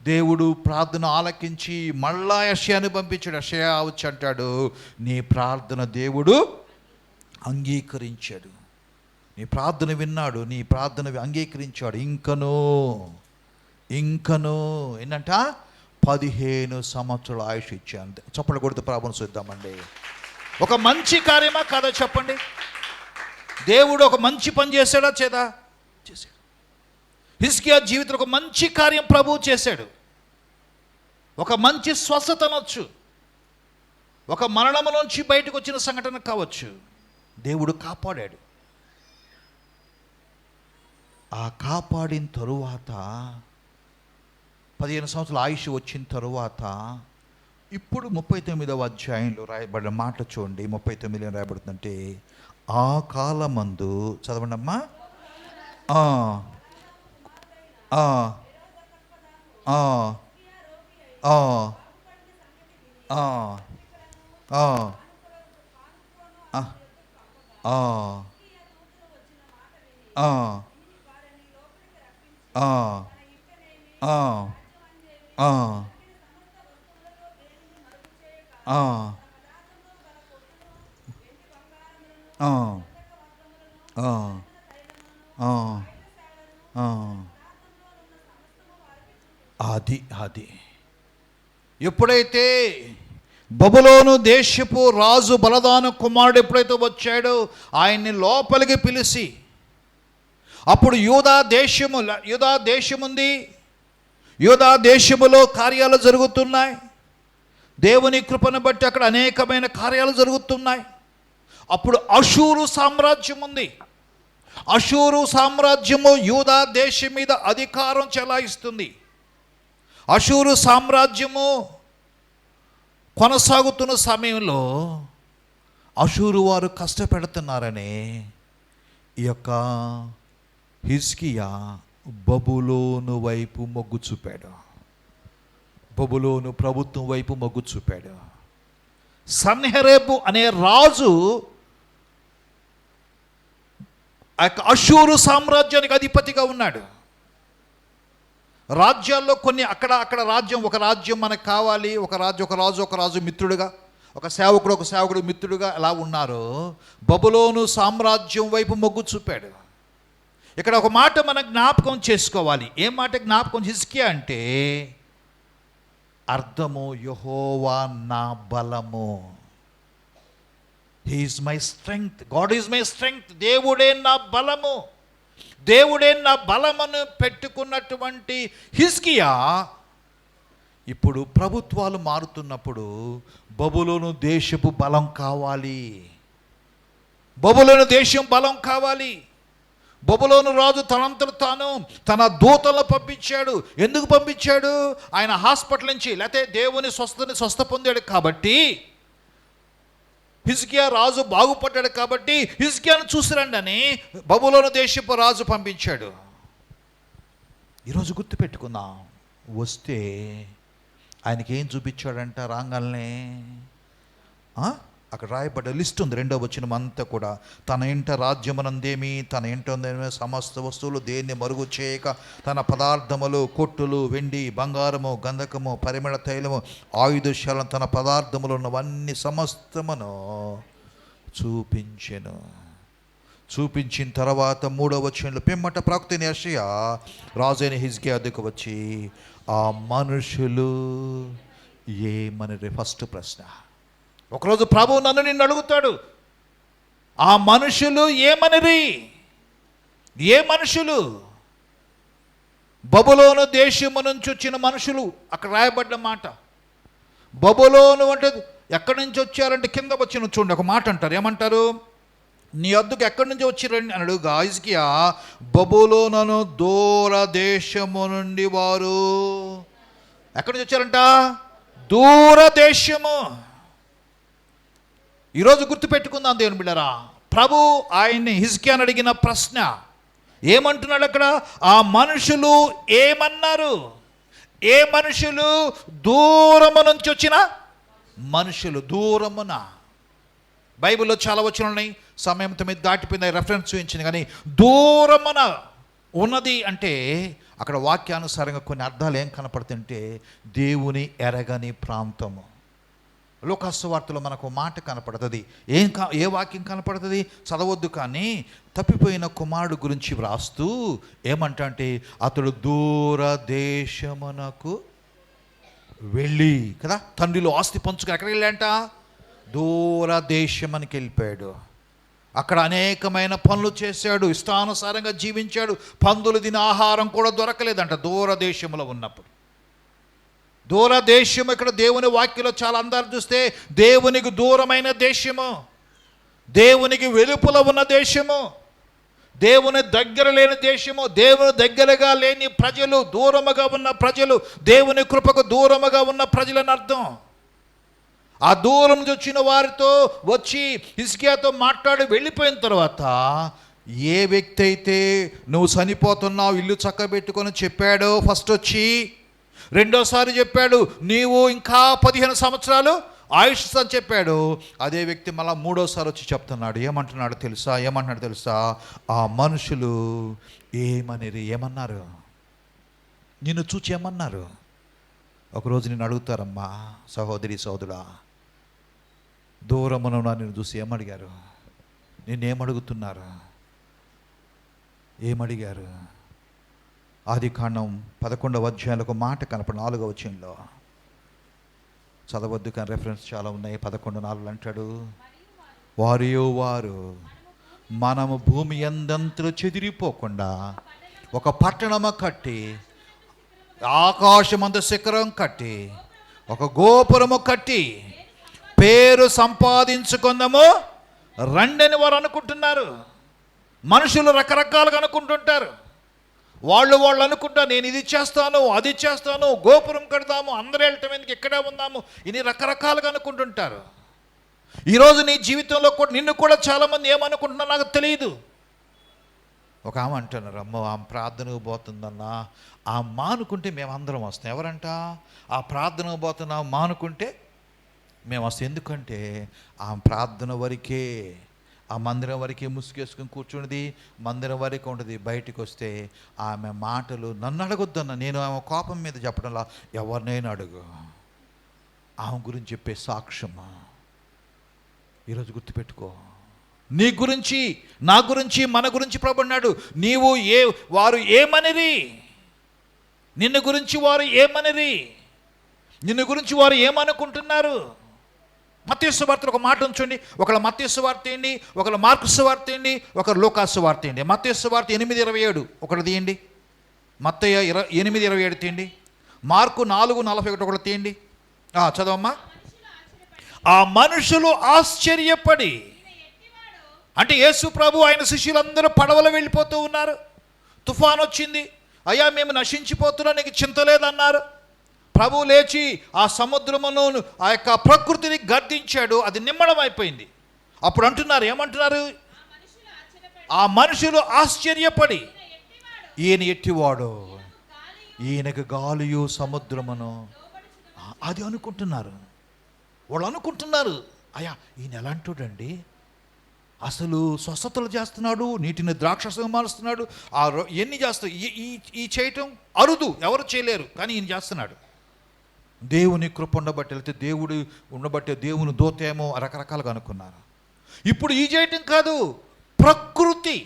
దేవుడు ప్రార్థన ఆలకించి మళ్ళా యెషయాను పంపించాడు. యెషయా వచ్చి అంటాడు, నీ ప్రార్థన దేవుడు అంగీకరించాడు, నీ ప్రార్థన విన్నాడు, నీ ప్రార్థన అంగీకరించాడు. ఇంకనూ ఏంటంట 15 సంవత్సరాల ఆయుష్ ఇచ్చాను. చప్పట్లు కొడుతూ ప్రార్థన చూద్దామండి. ఒక మంచి కార్యమా కాదా చెప్పండి? దేవుడు ఒక మంచి పని చేశాడా చేదా? చేశాడు. హిజ్కియా జీవితంలో ఒక మంచి కార్యం ప్రభువు చేశాడు. ఒక మంచి స్వస్థత అనొచ్చు, ఒక మరణము నుంచి బయటకు వచ్చిన సంఘటన కావచ్చు. దేవుడు కాపాడాడు. ఆ కాపాడిన తరువాత 15 సంవత్సరాల ఆయుష్ వచ్చిన తరువాత ఇప్పుడు 39వ అధ్యాయంలో రాయబడిన మాట చూడండి. 39 రాయబడుతుందంటే, ఆ కాలమందు, చదవండి అమ్మా, అది ఎప్పుడైతే బబులోను దేశపు రాజు బలదాను కుమారుడు ఎప్పుడైతే వచ్చాడో ఆయన్ని లోపలికి పిలిచి, అప్పుడు యూదా దేశముంది, యూదా దేశములో కార్యాలు జరుగుతున్నాయి. దేవుని కృపను బట్టి అక్కడ అనేకమైన కార్యాలు జరుగుతున్నాయి. అప్పుడు అషూరు సామ్రాజ్యం ఉంది. అషూరు సామ్రాజ్యము యూదా దేశం మీద అధికారం చెలాయిస్తుంది. అషూరు సామ్రాజ్యము కొనసాగుతున్న సమయంలో అషూరు వారు కష్టపెడుతున్నారని ఈ యొక్క హిజ్కియా బబులోను వైపు మొగ్గు చూపాడు. బబులోను ప్రభుత్వం వైపు మొగ్గు చూపాడు. సన్హెరేబు అనే రాజు ఆ యొక్క అషూరు సామ్రాజ్యానికి అధిపతిగా ఉన్నాడు. రాజ్యాల్లో కొన్ని అక్కడ రాజ్యం, ఒక రాజ్యం మనకు కావాలి, ఒక రాజు మిత్రుడుగా, ఒక సేవకుడు మిత్రుడుగా ఎలా ఉన్నారో బబులోను సామ్రాజ్యం వైపు మొగ్గు చూపాడు. ఇక్కడ ఒక మాట మనం జ్ఞాపకం చేసుకోవాలి. ఏం మాట జ్ఞాపకం? హిజ్కియా అంటే అర్థము యెహోవా నా బలము. He is my strength, God is my strength. దేవుడే నా బలము, దేవుడే నా బలమును పెట్టుకున్నటువంటి హిజ్కియా ఇప్పుడు ప్రభుత్వాలు మారుతున్నప్పుడు బబులోను దేశపు బలం కావాలి, బబులోను దేశం బలం కావాలి. బబులోను రాజు తనంతట తాను తన దూతలను పంపించాడు. ఎందుకు పంపించాడు? ఆయన హాస్పిటల్ నుంచి లేకపోతే దేవుని స్వస్థ పొందాడు కాబట్టి, హిజ్కియా రాజు బాగుపడ్డాడు కాబట్టి హిజ్కియాను చూసిరండి అని బబులోను దేశపు రాజు పంపించాడు. ఈరోజు గుర్తుపెట్టుకుందాం, వస్తే ఆయనకి ఏం చూపించాడంట? రాగానే అక్కడ రాయబడ్డ లిస్ట్ ఉంది, 2వ వచనం అంతా కూడా. తన ఇంట రాజ్యమునందేమి, తన ఇంట సమస్త వస్తువులు దేన్ని మరుగు చేయక, తన పదార్థములు కొట్టులు, వెండి, బంగారము, గంధకము, పరిమళ తైలము, ఆయుధశాల, తన పదార్థములు ఉన్నవన్నీ సమస్తమును చూపించెను. చూపించిన తర్వాత 3వ వచనంలో పిమ్మట ప్రవక్త యెషయా రాజైన హిజ్కియా వద్దకు వచ్చి, ఆ మనుషులు ఏమని? ఫస్ట్ ప్రశ్న. ఒకరోజు ప్రభువు నన్ను నిన్ను అడుగుతాడు, ఆ మనుషులు ఏమనిరి? ఏ మనుషులు? బబులోను దేశము నుంచి వచ్చిన మనుషులు. అక్కడ రాయబడ్డ మాట. బబులోను అంటే ఎక్కడి నుంచి వచ్చారంటే కింద వచ్చిన చూడండి, ఒక మాట అంటారు. ఏమంటారు? నీ వద్దకు ఎక్కడి నుంచి వచ్చిరండి అని అడుగుగా, హిజ్కియా బబులోను దూర దేశము నుండి వారు. ఎక్కడి నుంచి వచ్చారంట? దూరదేశము. ఈరోజు గుర్తుపెట్టుకుందాం దేవుని బిడ్డరా, ప్రభు ఆయన్ని హిజ్కియాను అడిగిన ప్రశ్న ఏమంటున్నాడు అక్కడ? ఆ మనుషులు ఏమన్నారు? ఏ మనుషులు? దూరము నుంచి వచ్చిన మనుషులు. దూరమున. బైబిల్లో చాలా వచనాలు ఉన్నాయి, సమయం 9 దాటిపోయింది, రెఫరెన్స్ చూపించింది. కానీ దూరమున ఉన్నది అంటే అక్కడ వాక్యానుసారంగా కొన్ని అర్థాలు ఏం కనపడుతుంటే, దేవుని ఎరగని ప్రాంతము. లోకాసు వార్తలో మనకు మాట కనపడుతుంది. ఏ వాక్యం కనపడుతుంది? చదవద్దు, కానీ తప్పిపోయిన కుమారుడు గురించి వ్రాస్తూ ఏమంటే, అతడు దూర దేశమునకు వెళ్ళి కదా, తండ్రిలో ఆస్తి పంచుకు ఎక్కడికి వెళ్ళాంట? దూర దేశమునికి వెళ్ళిపోయాడు. అక్కడ అనేకమైన పనులు చేశాడు, ఇష్టానుసారంగా జీవించాడు. పందులు తినే ఆహారం కూడా దొరకలేదంట దూరదేశంలో ఉన్నప్పుడు. దూరదేశం ఇక్కడ దేవుని వాక్యలో చాలా అందరు చూస్తే దేవునికి దూరమైన దేశము, దేవునికి వెలుపల ఉన్న దేశము, దేవుని దగ్గర లేని దేశము, దేవుని దగ్గరగా లేని ప్రజలు, దూరముగా ఉన్న ప్రజలు, దేవుని కృపకు దూరముగా ఉన్న ప్రజలని అర్థం. ఆ దూరం నుంచి వచ్చిన వారితో వచ్చి హిజ్కియాతో మాట్లాడి వెళ్ళిపోయిన తర్వాత, ఏ వ్యక్తి అయితే నువ్వు చనిపోతున్నావు ఇల్లు చక్కబెట్టుకొని చెప్పాడో ఫస్ట్ వచ్చి, రెండోసారి చెప్పాడు నీవు ఇంకా 15 సంవత్సరాలు ఆయుష్ అని చెప్పాడు, అదే వ్యక్తి మళ్ళీ 3వసారి వచ్చి చెప్తున్నాడు. ఏమంటున్నాడు తెలుసా? ఆ మనుషులు ఏమన్నారు? నిన్ను చూచి ఏమన్నారు? ఒకరోజు నేను అడుగుతారమ్మా, సహోదరి సోదరుడా, దూరమున నిన్ను చూసి ఏమడిగారు? నిన్నేమడుగుతున్నారు? ఏమడిగారు? ఆదికాండం 11వ అధ్యాయంలో ఒక మాట కనపడి 4వ వచనంలో చదవద్దు, కానీ రెఫరెన్స్ చాలా ఉన్నాయి. 11:4 అంటాడు, వారు మనము భూమి యందంతలో చెదిరిపోకుండా ఒక పట్టణము కట్టి, ఆకాశమంత శిఖరం కట్టి, ఒక గోపురము కట్టి పేరు సంపాదించుకుందాము రండని వారు అనుకుంటున్నారు. మనుషులు రకరకాలుగా అనుకుంటుంటారు. వాళ్ళు అనుకుంటారు, నేను ఇది చేస్తాను, అది చేస్తాను, గోపురం కడతాము, అందరూ వెళ్ళటం ఎందుకు, ఇక్కడే ఉందాము, ఇన్ని రకరకాలుగా అనుకుంటుంటారు. ఈరోజు నీ జీవితంలో కూడా నిన్ను కూడా చాలామంది ఏమనుకుంటున్నారో నాకు తెలియదు. ఒక ఆమె అంటున్నారు, అమ్మో ఆమె ప్రార్థనకు పోతుందన్నా, ఆ మానుకుంటే మేమందరం వస్తాం. ఎవరంట? ఆ ప్రార్థనకు పోతున్నా మానుకుంటే మేము వస్తాం. ఎందుకంటే ఆ ప్రార్థన వరకే, ఆ మందిరం వరకే ముసుగేసుకుని కూర్చున్నది, మందిరం వరకే ఉంటుంది. బయటికి వస్తే ఆమె మాటలు నన్ను అడగొద్దన్న, నేను ఆమె కోపం మీద చెప్పడంలా, ఎవరినైనా అడుగు, ఆమె గురించి చెప్పే సాక్ష్యమా. ఈరోజు గుర్తుపెట్టుకో, నీ గురించి, నా గురించి, మన గురించి ప్రభు అన్నాడు, నీవు వారు ఏమనిరి, నిన్ను గురించి వారు ఏమనిరి, నిన్ను గురించి వారు ఏమనుకుంటున్నారు? మత్తయి సువార్తలో ఒక మాట ఉంచండి. ఒకళ్ళ మత్తయి సువార్త ఏంటి, ఒకళ్ళ మార్కు సువార్త ఏంటి, ఒకరు లూకా సువార్త ఏంటి. మత్తయి సువార్త 8:27 ఒకటి తీయండి. మత్తయి 8:27 తీయండి. మార్కు 4:41 ఒకటి తీయండి. చదవమ్మా. ఆ మనుషులు ఆశ్చర్యపడి, అంటే యేసు ప్రభు ఆయన శిష్యులందరూ పడవలో వెళ్ళిపోతూ ఉన్నారు. తుఫాన్ వచ్చింది. అయ్యా మేము నశించిపోతున్నాం, నీకు చింత లేదన్నారు. ప్రభు లేచి ఆ సముద్రమును, ఆ యొక్క ప్రకృతిని గద్దించాడు. అది నిమ్మడం అయిపోయింది. అప్పుడు అంటున్నారు, ఏమంటున్నారు? ఆ మనుషులు ఆశ్చర్యపడి, ఈయన ఎట్టివాడు, ఈయనకు గాలియు సముద్రమును, అది అనుకుంటున్నారు. వాళ్ళు అనుకుంటున్నారు, అయ్యా ఈయన ఎలాంటోడండి, అసలు స్వస్థతలు చేస్తున్నాడు, నీటిని ద్రాక్షరసంగా మారుస్తున్నాడు, ఎన్ని చేస్తాడు, ఈ చేయటం అరుదు, ఎవరు చేయలేరు, కానీ ఈయన చేస్తున్నాడు. దేవుని కృప ఉండబట్టి, వెళ్తే దేవుడు ఉండబట్టే దేవుని దూతేమో రకరకాలుగా అనుకున్నారు. ఇప్పుడు ఈ చేయటం కాదు, ప్రకృతి,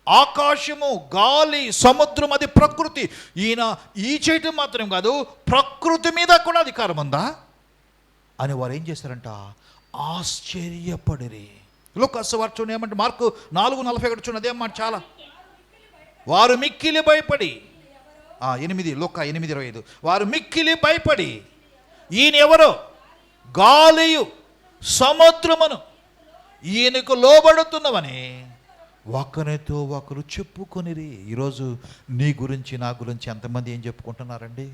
ఆకాశము, గాలి, సముద్రం, అది ప్రకృతి. ఈయన ఈ చేయటం మాత్రం కాదు, ప్రకృతి మీద కూడా అధికారం ఉందా అని వారు ఏం చేశారంట? ఆశ్చర్యపడిరి. లూకా సువార్త చూడండి ఏమంటే, మార్కు 4:41 చూడండి, అదే మాట చాలా. వారు మిక్కిలి భయపడి, 8 లూకా 8:25, వారు మిక్కిలి భయపడి, ఈయన ఎవరో, గాలియు సముద్రమును ఈయనకు లోబడుతున్నవని ఒకరితో ఒకరు చెప్పుకొనిరి. ఈరోజు నీ గురించి, నా గురించి ఎంతమంది ఏం చెప్పుకుంటున్నారండి?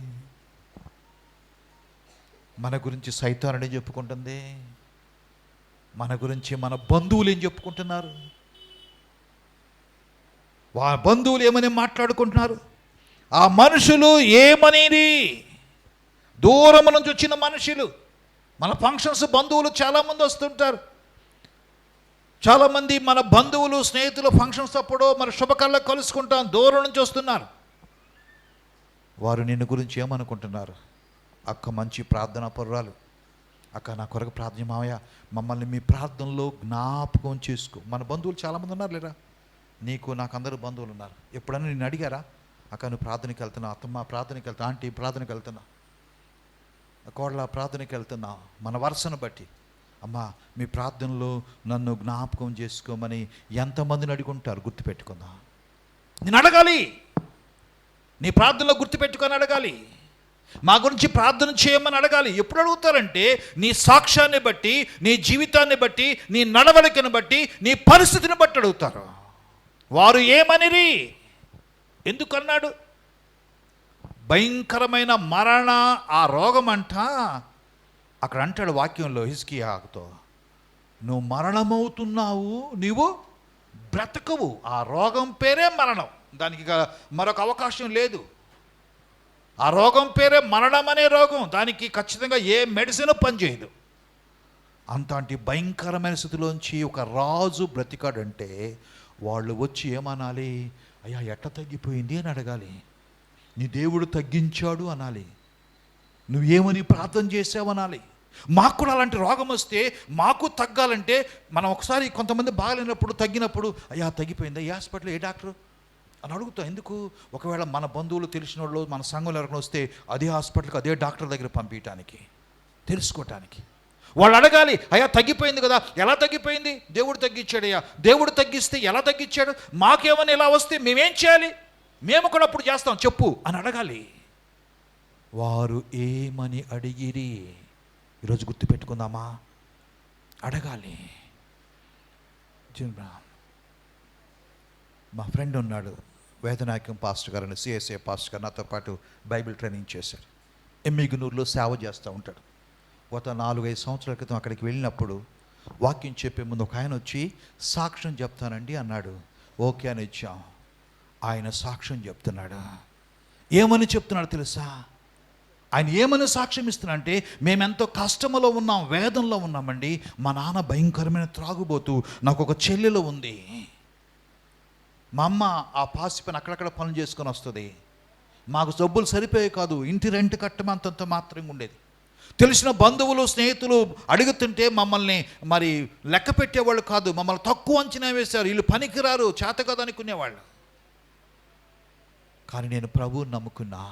మన గురించి సైతానుడు ఏం చెప్పుకుంటుంది, మన గురించి మన బంధువులు ఏం చెప్పుకుంటున్నారు, బంధువులు ఏమని మాట్లాడుకుంటున్నారు. ఆ మనుషులు ఏమనేది, దూరం నుంచి వచ్చిన మనుషులు, మన ఫంక్షన్స్ బంధువులు చాలామంది వస్తుంటారు. చాలామంది మన బంధువులు, స్నేహితులు ఫంక్షన్స్ అప్పుడు మన శుభకాల్లో కలుసుకుంటాం, దూరం నుంచి వస్తున్నారు. వారు నిన్ను గురించి ఏమనుకుంటున్నారు? అక్క మంచి ప్రార్థనా పరురాలు, అక్క నా కొరకు ప్రార్థన, మావయ్య మమ్మల్ని మీ ప్రార్థనలో జ్ఞాపకం చేసుకో. మన బంధువులు చాలామంది ఉన్నారు లేరా? నీకు నాకు అందరూ బంధువులు ఉన్నారు. ఎప్పుడైనా నేను అడిగారా, అక్క నువ్వు ప్రార్థనకి వెళ్తున్నా, అత్తమ్మ ప్రార్థనకి వెళ్తున్నా, ఆంటీ ప్రార్థనకి వెళ్తున్నా, కోడల ప్రార్థనకి వెళ్తున్నా, మన వరుసను బట్టి, అమ్మ మీ ప్రార్థనలో నన్ను జ్ఞాపకం చేసుకోమని ఎంతమందిని అడుగుంటారు? గుర్తుపెట్టుకుందా? నేను అడగాలి, నీ ప్రార్థనలో గుర్తుపెట్టుకొని అడగాలి, మా గురించి ప్రార్థన చేయమని అడగాలి. ఎప్పుడు అడుగుతారంటే, నీ సాక్ష్యాన్ని బట్టి, నీ జీవితాన్ని బట్టి, నీ నడవడికను బట్టి, నీ పరిస్థితిని బట్టి అడుగుతారు. వారు ఏమనిరి, ఎందుకన్నాడు? భయంకరమైన మరణ, ఆ రోగం అంట. అక్కడ అంటాడు వాక్యంలో హిజ్కియాతో, నువ్వు మరణమవుతున్నావు, నీవు బ్రతకవు. ఆ రోగం పేరే మరణం, దానికి మరొక అవకాశం లేదు. ఆ రోగం పేరే మరణం అనే రోగం, దానికి ఖచ్చితంగా ఏ మెడిసిన్ పనిచేయదు. అంతటి భయంకరమైన స్థితిలోంచి ఒక రాజు బ్రతికాడంటే వాళ్ళు వచ్చి ఏమనాలి? అయ్యా ఎట్ట తగ్గిపోయింది అని అడగాలి. నీ దేవుడు తగ్గించాడు అనాలి. నువ్వేమని ప్రార్థన చేసావనాలి. మాకు కూడా అలాంటి రోగం వస్తే మాకు తగ్గాలంటే, మనం ఒకసారి కొంతమంది బాగాలేనప్పుడు, తగ్గినప్పుడు, అయ్యా తగ్గిపోయిందా, ఏ హాస్పిటల్, ఏ డాక్టరు అని అడుగుతాం. ఎందుకు? ఒకవేళ మన బంధువులు, తెలిసిన వాళ్ళు, మన సంఘంలో ఎవరైనా వస్తే అదే హాస్పిటల్కి, అదే డాక్టర్ దగ్గర పంపించడానికి, తెలుసుకోవటానికి. వాళ్ళు అడగాలి, అయ్యా తగ్గిపోయింది కదా, ఎలా తగ్గిపోయింది? దేవుడు తగ్గించాడయ్యా. దేవుడు తగ్గిస్తే ఎలా తగ్గించాడు? మాకేమని ఎలా వస్తే మేమేం చేయాలి? మేము కూడా అప్పుడు చేస్తాం, చెప్పు అని అడగాలి. వారు ఏమని అడిగిరి? ఈరోజు గుర్తుపెట్టుకుందామా? అడగాలి. మా ఫ్రెండ్ ఉన్నాడు, వేదనాయకం పాస్టర్ గారు అని, సిఎస్ఏ పాస్టర్ గారు, నాతో పాటు బైబిల్ ట్రైనింగ్ చేశారు. ఎమ్మిగనూరులో సేవ చేస్తూ ఉంటాడు. గత 4-5 సంవత్సరాల క్రితం అక్కడికి వెళ్ళినప్పుడు వాక్యం చెప్పే ముందు ఒక ఆయన వచ్చి, సాక్ష్యం చెప్తానండి అన్నాడు. ఓకే అని ఇచ్చాం. ఆయన సాక్ష్యం చెప్తున్నాడు. ఏమని చెప్తున్నాడు తెలుసా? ఆయన ఏమని సాక్ష్యం ఇస్తున్నా అంటే, మేమెంతో కష్టంలో ఉన్నాం, వేదంలో ఉన్నామండి. మా నాన్న భయంకరమైన త్రాగుబోతు, నాకు ఒక చెల్లెలు ఉంది. మా అమ్మ ఆ పాసి పని అక్కడక్కడ పనులు చేసుకొని వస్తుంది. మాకు జబ్బులు సరిపోయే కాదు, ఇంటి రెంట్ కట్టమంతంత మాత్రంగా ఉండేది. తెలిసిన బంధువులు, స్నేహితులు అడుగుతుంటే మమ్మల్ని మరి లెక్క పెట్టేవాళ్ళు కాదు, మమ్మల్ని తక్కువ అంచనా వేశారు. వీళ్ళు పనికిరారు, చేత కాదు అనుకునేవాళ్ళు. కానీ నేను ప్రభువుని నమ్ముకున్నా,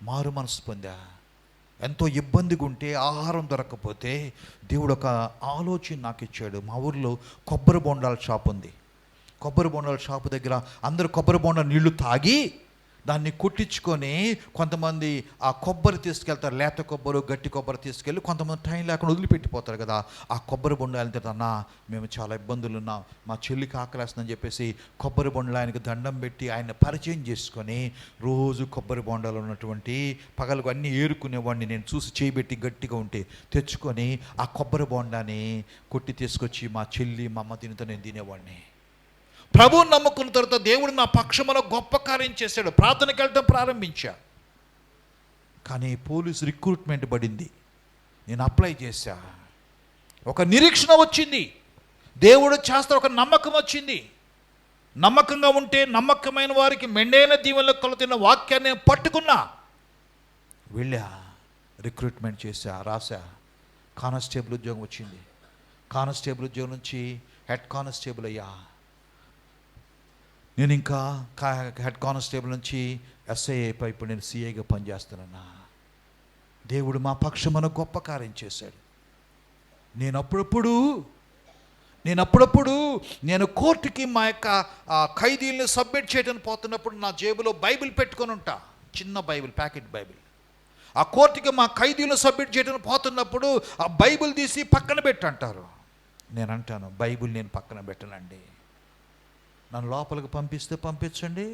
మారు మనసు పొందా. ఎంతో ఇబ్బందిగా ఉంటే, ఆహారం దొరకకపోతే దేవుడు ఒక ఆలోచన నాకు ఇచ్చాడు. మా ఊర్లో కొబ్బరి బొండాల షాప్ ఉంది. కొబ్బరి బొండాల షాపు దగ్గర అందరూ కొబ్బరి బొండాల నీళ్లు తాగి దాన్ని కొట్టించుకొని కొంతమంది ఆ కొబ్బరి తీసుకెళ్తారు. లేత కొబ్బరి, గట్టి కొబ్బరి తీసుకెళ్ళి కొంతమంది టైం లేకుండా వదిలిపెట్టిపోతారు కదా. ఆ కొబ్బరి బొండాలు వెళ్తే, అన్న మేము చాలా ఇబ్బందులు ఉన్నాం, మా చెల్లికి ఆకలేస్తుందని చెప్పేసి కొబ్బరి బొండలు ఆయనకు దండం పెట్టి ఆయన పరిచయం చేసుకొని రోజు కొబ్బరి బొండాలు ఉన్నటువంటి పగలకు అన్నీ ఏరుకునేవాడిని. నేను చూసి చేయబెట్టి గట్టిగా ఉంటే తెచ్చుకొని ఆ కొబ్బరి బొండాన్ని కొట్టి తీసుకొచ్చి మా చెల్లి మా అమ్మ తినతో నేను తినేవాడిని. ప్రభువుని నమ్ముకున్న తర్వాత దేవుడు నా పక్షమున గొప్ప కార్యం చేశాడు. ప్రార్థనకి వెళ్ళడం ప్రారంభించా. కానీ పోలీసు రిక్రూట్మెంట్ పడింది. నేను అప్లై చేశా. ఒక నిరీక్షణ వచ్చింది, దేవుడు చేస్తా, ఒక నమ్మకం వచ్చింది. నమ్మకంగా ఉంటే నమ్మకమైన వారికి మెండైన దీవెనలో కొలుతున్న వాక్యాన్ని నేను పట్టుకున్నా. వెళ్ళా, రిక్రూట్మెంట్ చేశా, రాశా. కానిస్టేబుల్ ఉద్యోగం వచ్చింది. కానిస్టేబుల్ ఉద్యోగం నుంచి హెడ్ కానిస్టేబుల్ అయ్యా. నేను ఇంకా హెడ్ కానిస్టేబుల్ నుంచి ఎస్ఐ అయిపోయి ఇప్పుడు నేను సిఐగా పనిచేస్తున్నానా. దేవుడు మా పక్షమున గొప్ప కార్యం చేశాడు. నేను అప్పుడప్పుడు కోర్టుకి మా యొక్క ఖైదీలను సబ్మిట్ చేయడానికి పోతున్నప్పుడు నా జేబులో బైబిల్ పెట్టుకొని ఉంటా, చిన్న బైబిల్, ప్యాకెట్ బైబిల్. ఆ కోర్టుకి మా ఖైదీలను సబ్మిట్ చేయడానికి పోతున్నప్పుడు ఆ బైబిల్ తీసి పక్కన పెట్టంటారు. నేను అంటాను, బైబిల్ నేను పక్కన పెట్టనండి. నన్ను లోపలికి పంపిస్తే పంపించండి,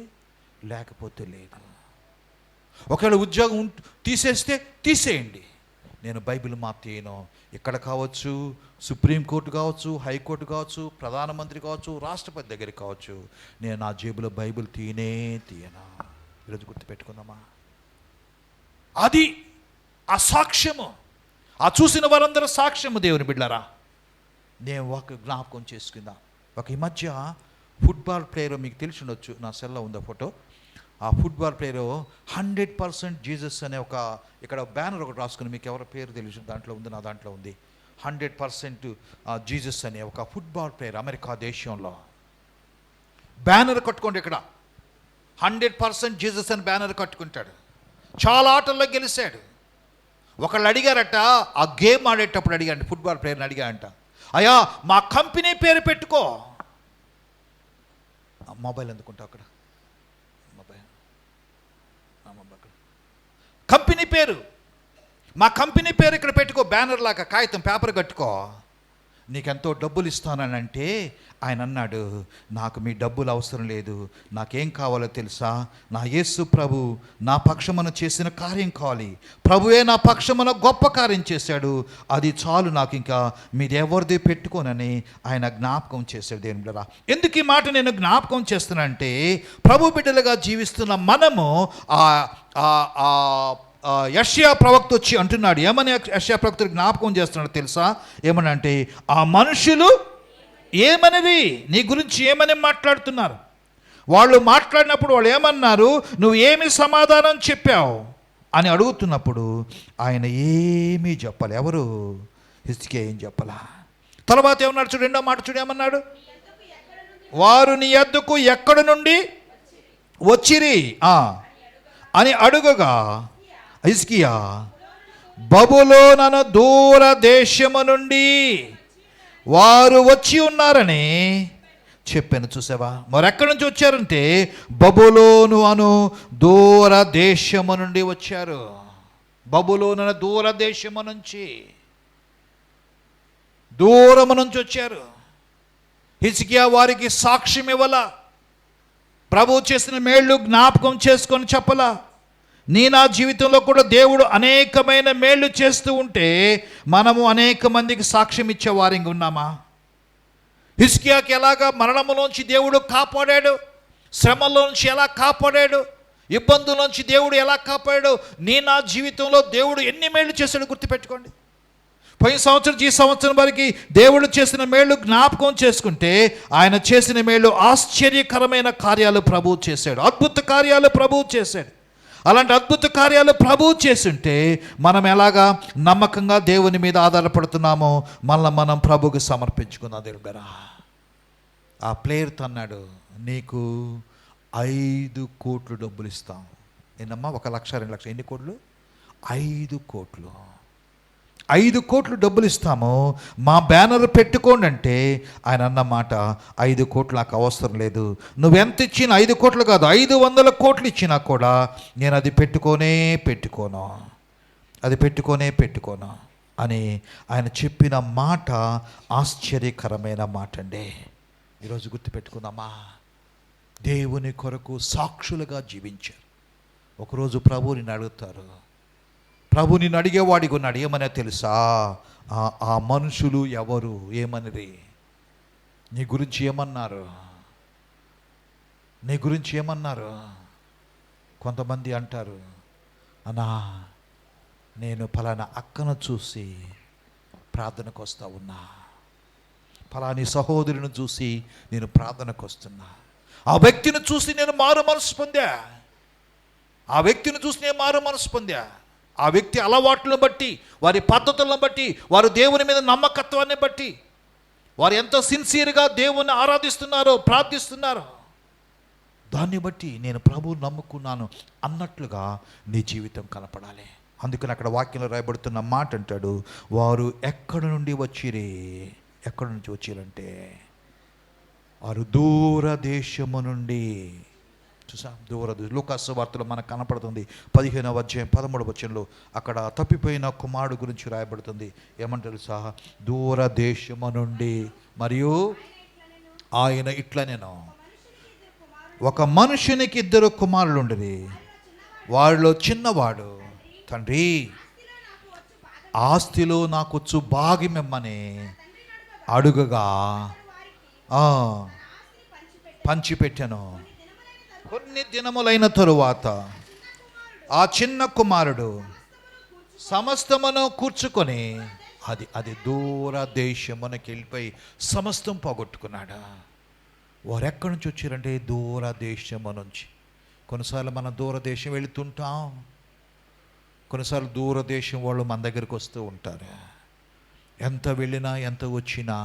లేకపోతే లేదు. ఒకవేళ ఉద్యోగం తీసేస్తే తీసేయండి. నేను బైబిల్ మార్చేయను. ఇక్కడ కావచ్చు, సుప్రీంకోర్టు కావచ్చు, హైకోర్టు కావచ్చు, ప్రధానమంత్రి కావచ్చు, రాష్ట్రపతి దగ్గర కావచ్చు, నేను నా జేబులో బైబిల్ తీయనా. ఈరోజు గుర్తుపెట్టుకుందామా? అది ఆ సాక్ష్యము, ఆ చూసిన వారందరూ సాక్ష్యము. దేవుని బిడ్డలారా, నేను ఒక జ్ఞాపకం చేసుకుందా. ఈ మధ్య ఫుట్బాల్ ప్లేయర్, మీకు తెలిసి ఉండొచ్చు, నా సెల్లో ఉందా ఫోటో. ఆ ఫుట్బాల్ ప్లేయర్ 100% జీసస్ అనే ఒక ఇక్కడ బ్యానర్ ఒకటి రాసుకుని, మీకు ఎవరి పేరు తెలుసు, దాంట్లో ఉంది, నా దాంట్లో ఉంది. 100% జీసస్ అనే ఒక ఫుట్బాల్ ప్లేయర్ అమెరికా దేశంలో బ్యానర్ కట్టుకోండి. ఇక్కడ 100% జీసస్ అని బ్యానర్ కట్టుకుంటాడు. చాలా ఆటల్లో గెలిచాడు. ఒకళ్ళు అడిగారట, ఆ గేమ్ ఆడేటప్పుడు అడిగాడు, ఫుట్బాల్ ప్లేయర్ని అడిగాడంట, అయ్యా మా కంపెనీ పేరు పెట్టుకో. మొబైల్ ఎందుకుంటా అక్కడ, మొబైల్ అక్కడ కంపెనీ పేరు, మా కంపెనీ పేరు ఇక్కడ పెట్టుకో, బ్యానర్ లాగా కాగితం పేపర్ కట్టుకో, నీకెంతో డబ్బులు ఇస్తానంటే ఆయన అన్నాడు, నాకు మీ డబ్బులు అవసరం లేదు, నాకేం కావాలో తెలుసా? నా యేసు ప్రభు నా పక్షమున చేసిన కార్యం కావాలి. ప్రభువే నా పక్షమున గొప్ప కార్యం చేశాడు, అది చాలు నాకు, ఇంకా మీదెవరిది పెట్టుకోనని ఆయన జ్ఞాపకం చేశాడు. దేవుని బిడ్డలారా, ఎందుకు ఈ మాట నేను జ్ఞాపకం చేస్తున్నానంటే, ప్రభు బిడ్డలుగా జీవిస్తున్న మనము యెషయా ప్రవక్త వచ్చి అంటున్నాడు. ఏమని యెషయా ప్రవక్త జ్ఞాపకం చేస్తున్నాడు తెలుసా? ఏమని అంటే, ఆ మనుషులు ఏమనేది నీ గురించి ఏమని మాట్లాడుతున్నారు. వాళ్ళు మాట్లాడినప్పుడు వాళ్ళు ఏమన్నారు, నువ్వు ఏమి సమాధానం చెప్పావు అని అడుగుతున్నప్పుడు ఆయన ఏమీ చెప్పాలి. ఎవరు? హిజ్కియా ఏం చెప్పాలా. తర్వాత ఏమన్నాడు చూడు, రెండో మాట చూడు, ఏమన్నాడు? వారు నీ యొద్దకు ఎక్కడ నుండి వచ్చిరి అని అడుగగా హిజ్కియా బబులోను దూర దేశము నుండి వారు వచ్చి ఉన్నారని చెప్పాను. చూసావా? మరెక్కడి నుంచి వచ్చారంటే బబులోను అను దూర దేశము నుండి వచ్చారు. బబులోను అను దూర దేశము నుంచి, దూరము నుంచి వచ్చారు. హిజ్కియా వారికి సాక్ష్యం ఇవ్వాల, ప్రభువు చేసిన మేళ్ళు జ్ఞాపకం చేసుకొని చెప్పలా. నా జీవితంలో కూడా దేవుడు అనేకమైన మేళ్ళు చేస్తూ ఉంటే మనము అనేక మందికి సాక్ష్యం ఇచ్చే వారంగా ఉన్నామా? హిజ్కియాకి ఎలాగా మరణంలోంచి దేవుడు కాపాడాడు, శ్రమలోంచి ఎలా కాపాడాడు, ఇబ్బందుల్లోంచి దేవుడు ఎలా కాపాడాడు, నా జీవితంలో దేవుడు ఎన్ని మేళ్ళు చేశాడు గుర్తుపెట్టుకోండి. పోయిన సంవత్సరం ఈ సంవత్సరం వరకు దేవుడు చేసిన మేళ్ళు జ్ఞాపకం చేసుకుంటే ఆయన చేసిన మేళ్ళు ఆశ్చర్యకరమైన కార్యాలు ప్రభువు చేశాడు, అద్భుత కార్యాలు ప్రభువు చేశాడు. అలాంటి అద్భుత కార్యాలు ప్రభువు చేస్తుంటే మనం ఎలాగా నమ్మకంగా దేవుని మీద ఆధారపడుతున్నామో మనం ప్రభువుకి సమర్పించుకుందాం. దేవుడా, ఆ ప్లేయర్తో అన్నాడు, నీకు 5 కోట్లు డబ్బులు ఇస్తాం. ఏంటమ్మా, 1 లక్ష 2 లక్షలు, ఎన్ని కోట్లు? 5 కోట్లు. 5 కోట్లు డబ్బులు ఇస్తాము, మా బ్యానర్ పెట్టుకోండి అంటే ఆయన అన్నమాట, 5 కోట్లు నాకు అవసరం లేదు. నువ్వెంత ఇచ్చినా 5 కోట్లు కాదు, 500 కోట్లు ఇచ్చినా కూడా నేను అది పెట్టుకోను అని ఆయన చెప్పిన మాట ఆశ్చర్యకరమైన మాట అండి. ఈరోజు గుర్తుపెట్టుకుందామా, దేవుని కొరకు సాక్షులుగా జీవించారు. ఒకరోజు ప్రభు నిన్ను అడుగుతారు. ప్రభు నిన్ను అడిగేవాడికి ఉన్నాడు, ఏమనే తెలుసా? ఆ మనుషులు ఎవరు, ఏమనిరి, నీ గురించి ఏమన్నారు? కొంతమంది అంటారు, అన్నా నేను ఫలానా అక్కను చూసి ప్రార్థనకు వస్తూ ఉన్నా, ఫలాని సహోదరుని చూసి నేను ప్రార్థనకు వస్తున్నా, ఆ వ్యక్తిని చూసి నేను మారు మనసు పొందా, ఆ వ్యక్తి అలవాట్లను బట్టి, వారి పద్ధతులను బట్టి, వారు దేవుని మీద నమ్మకత్వాన్ని బట్టి, వారు ఎంత సిన్సియర్గా దేవుని ఆరాధిస్తున్నారో, ప్రార్థిస్తున్నారో, దాన్ని బట్టి నేను ప్రభువు నమ్ముకున్నాను అన్నట్లుగా నీ జీవితం కనపడాలి. అందుకని అక్కడ వాక్యంలో రాయబడుతున్న మాట అంటాడు, వారు ఎక్కడి నుంచి వచ్చిరంటే వారు దూరదేశము నుండి. చూసా, లూకాసు వార్తలో మనకు కనపడుతుంది 15వ అధ్యాయం 13వ వచనంలో అక్కడ తప్పిపోయిన కుమారుడు గురించి రాయబడుతుంది. ఏమంటారు తెలుసా? దూరదేశము నుండి, మరియు ఆయన ఇట్లా, నేను ఒక మనుషునికి 2 కుమారులు ఉండిరి, వారిలో చిన్నవాడు, తండ్రి ఆస్తిలో నాకు వచ్చు భాగ్యమిమ్మని అడుగగా పంచిపెట్టాను. కొన్ని దినములైన తరువాత ఆ చిన్న కుమారుడు సమస్తమును కూర్చుకొని అది దూరదేశమునకి వెళ్ళిపోయి సమస్తం పోగొట్టుకున్నాడు. వారు ఎక్కడి నుంచి వచ్చారంటే దూరదేశము నుంచి. కొన్నిసార్లు మనం దూరదేశం వెళుతుంటాం, కొన్నిసార్లు దూరదేశం వాళ్ళు మన దగ్గరికి వస్తూ ఉంటారు. ఎంత వెళ్ళినా ఎంత వచ్చినా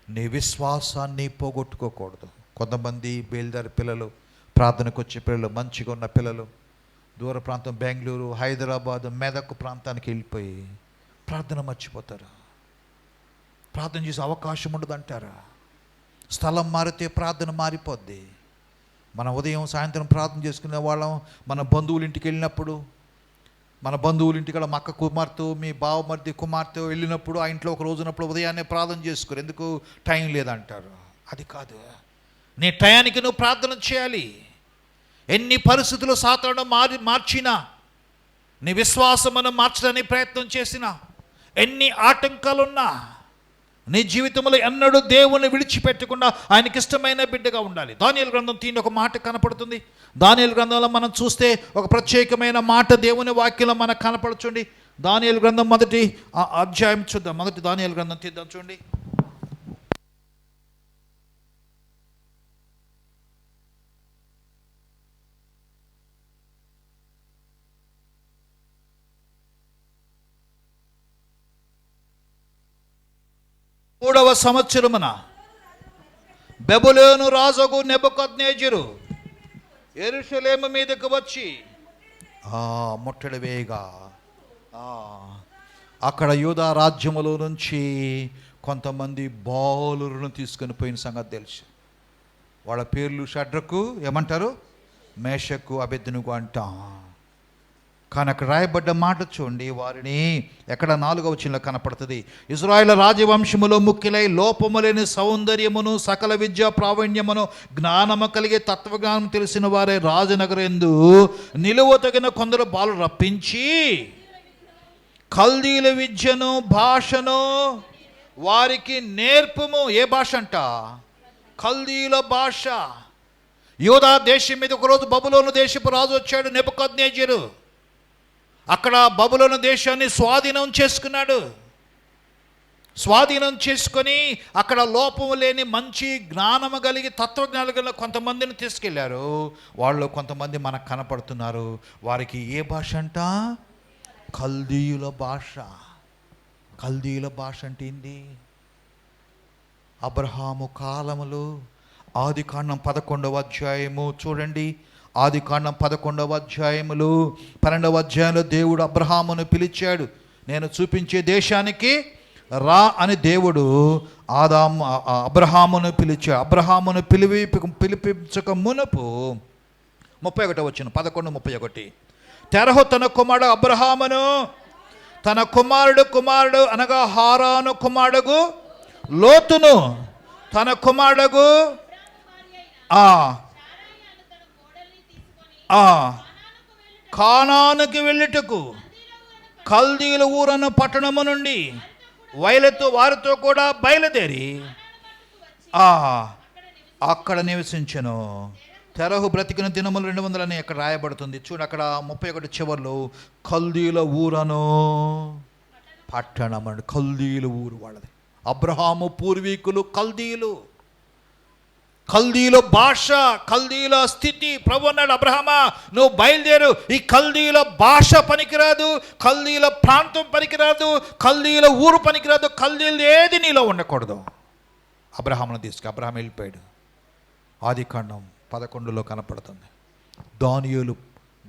నీ విశ్వాసాన్ని పోగొట్టుకోకూడదు. కొంతమంది బయలుదేరి పిల్లలు, ప్రార్థనకు వచ్చే పిల్లలు, మంచిగా ఉన్న పిల్లలు దూర ప్రాంతం బెంగళూరు, హైదరాబాద్, మెదక్ ప్రాంతానికి వెళ్ళిపోయి ప్రార్థన మర్చిపోతారు. ప్రార్థన చేసే అవకాశం ఉండదు అంటారా? స్థలం మారితే ప్రార్థన మారిపోద్ది. మనం ఉదయం సాయంత్రం ప్రార్థన చేసుకునే వాళ్ళం, మన బంధువుల ఇంటికి వెళ్ళినప్పుడు, మన బంధువుల ఇంటికి మా అక్క కుమార్తె, మీ బావమర్ది కుమార్తె వెళ్ళినప్పుడు ఆ ఇంట్లో ఒక రోజునప్పుడు ఉదయాన్నే ప్రార్థన చేసుకోరు, ఎందుకు టైం లేదంటారు. అది కాదు, నీ టయానికి నువ్వు ప్రార్థన చేయాలి. ఎన్ని పరిస్థితులు సాతాను మార్చినా, నీ విశ్వాసమును మార్చడానికి ప్రయత్నం చేసినా, ఎన్ని ఆటంకాలున్నా, నీ జీవితంలో ఎన్నడూ దేవుని విడిచిపెట్టకుండా ఆయనకి ఇష్టమైన బిడ్డగా ఉండాలి. దానియేలు గ్రంథం తీని ఒక మాట కనపడుతుంది. దానియేలు గ్రంథంలో మనం చూస్తే ఒక ప్రత్యేకమైన మాట దేవుని వాక్యంలో మనకు కనపడుచుండి. దానియేలు గ్రంథం 1వ అధ్యాయం చూద్దాం. 1 దానియేలు గ్రంథం తీద్దాం చూడండి. మూడవ సంవత్సరమున బబులోను రాజుగు నెబుకద్నెజరు యెరూషలేము మీదకు వచ్చి ముట్టడి వేయగా, అక్కడ యూదా రాజ్యములో నుంచి కొంతమంది బాలులను తీసుకొని పోయిన సంగతి తెలుసు. వాళ్ళ పేర్లు షడ్రకు, ఏమంటారు, మేషకు, అబేద్నెగో అంటాం. కానీ అక్కడ రాయబడ్డ మాట చూడండి, వారిని ఎక్కడ 4వ వచనంలో కనపడుతుంది. ఇశ్రాయేలు రాజవంశములో ముఖ్యులై లోపము లేని సౌందర్యమును, సకల విద్యా ప్రావీణ్యమును, జ్ఞానము కలిగే తత్వజ్ఞానం తెలిసిన వారే రాజనగరందు నిలువతగిన కొందరు బాలు రప్పించి కల్దీల విద్యను, భాషను వారికి నేర్పుము. ఏ భాష అంట? కల్దీల భాష. యూదా దేశం మీద ఒకరోజు బబులోను దేశపు రాజు వచ్చాడు, నెబుకద్నెజరు. అక్కడ బబులోను దేశాన్ని స్వాధీనం చేసుకొని అక్కడ లోపము లేని మంచి జ్ఞానము కలిగి తత్వజ్ఞానం కలిగిన కొంతమందిని తీసుకెళ్లారు. వాళ్ళు కొంతమంది మనకు కనపడుతున్నారు. వారికి ఏ భాష అంట? కల్దీయుల భాష. కల్దీయుల భాష అంటే ఏంటి? అబ్రహాము కాలములో ఆదికాండం 11వ అధ్యాయము చూడండి, ఆదికాండం 11వ అధ్యాయములు 12వ అధ్యాయంలో దేవుడు అబ్రహామును పిలిచాడు. నేను చూపించే దేశానికి రా అని దేవుడు అబ్రహామును పిలిచాడు. అబ్రహామును పిలిపించక మునుపు 31 వచనం 11:31 తెరహు తన కుమారుడు అబ్రహామును తన కుమారుడు అనగా హారాను కుమారుడు లోతును తన కుమారుడు కానానుకి వెళ్ళుటకు కల్దీల ఊరను పట్టణము నుండి వారితో కూడా బయలుదేరి అక్కడ నివసించెను. తెరహు బ్రతికిన దినములు 200 అని అక్కడ రాయబడుతుంది. చూడు అక్కడ 31 చివర్లో కల్దీల ఊరను పట్టణం అండి. కల్దీల ఊరు వాళ్ళది. అబ్రహాము పూర్వీకులు కల్దీల భాష, కల్దీల స్థితి. ప్రభు అన్నాడు, అబ్రహామా నువ్వు బయలుదేరు. ఈ కల్దీల భాష పనికిరాదు, కల్దీల ప్రాంతం పనికిరాదు, కల్దీల ఊరు పనికిరాదు, కల్దీలు ఏది నీలో ఉండకూడదు. అబ్రహామును అబ్రహాం వెళ్ళిపోయాడు. ఆదికాండం 11లో కనపడుతుంది. దానియేలు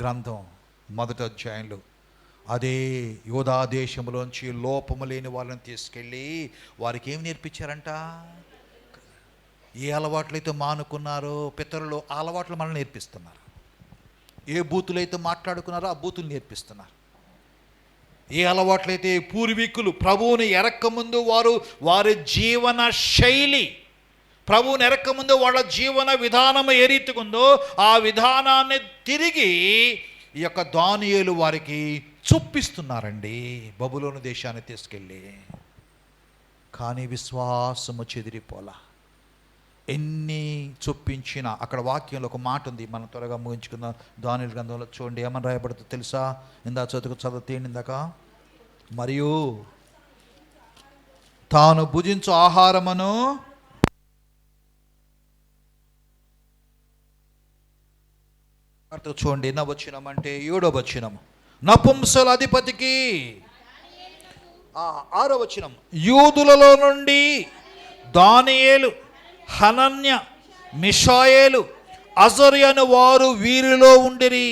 గ్రంథం 1వ అధ్యాయంలో అదే యోధా దేశంలోంచి లోపము లేని వాళ్ళని తీసుకెళ్ళి వారికి ఏం నేర్పించారంట? ఏ అలవాట్లయితే మానుకున్నారో పితరులు ఆ అలవాట్లు మనల్ని నేర్పిస్తున్నారు. ఏ బూతులైతే మాట్లాడుకున్నారో ఆ బూతులు నేర్పిస్తున్నారు. ఏ అలవాట్లయితే పూర్వీకులు ప్రభువుని ఎరక్కముందు వారి జీవన శైలి, ప్రభువుని ఎరక్కముందు వాళ్ళ జీవన విధానం ఏ రీతిగా ఉందో ఆ విధానాన్ని తిరిగి ఈ యొక్క దానియేలు వారికి చూపిస్తున్నారండి బబులోను దేశాన్ని తీసుకెళ్ళి. కానీ విశ్వాసము చెదిరిపోలా. ఎన్ని చొప్పించినా అక్కడ వాక్యంలో ఒక మాట ఉంది, మనం త్వరగా ముగించుకుందాం. దానియేలు గ్రంథంలో చూడండి ఏమని రాయబడుతుందో తెలుసా? చదువుతేండి ఇందాక. మరియు తాను భుజించు ఆహారమును చూడండి. ఎన్న వచనం అంటే 7వ వచనం. నపుంసల అధిపతికి 6వ వచనం. యూదులలో నుండి దానియేలు, హనన్య, మిషాయేలు, అజర్యను వారు వీరిలో ఉండిరి.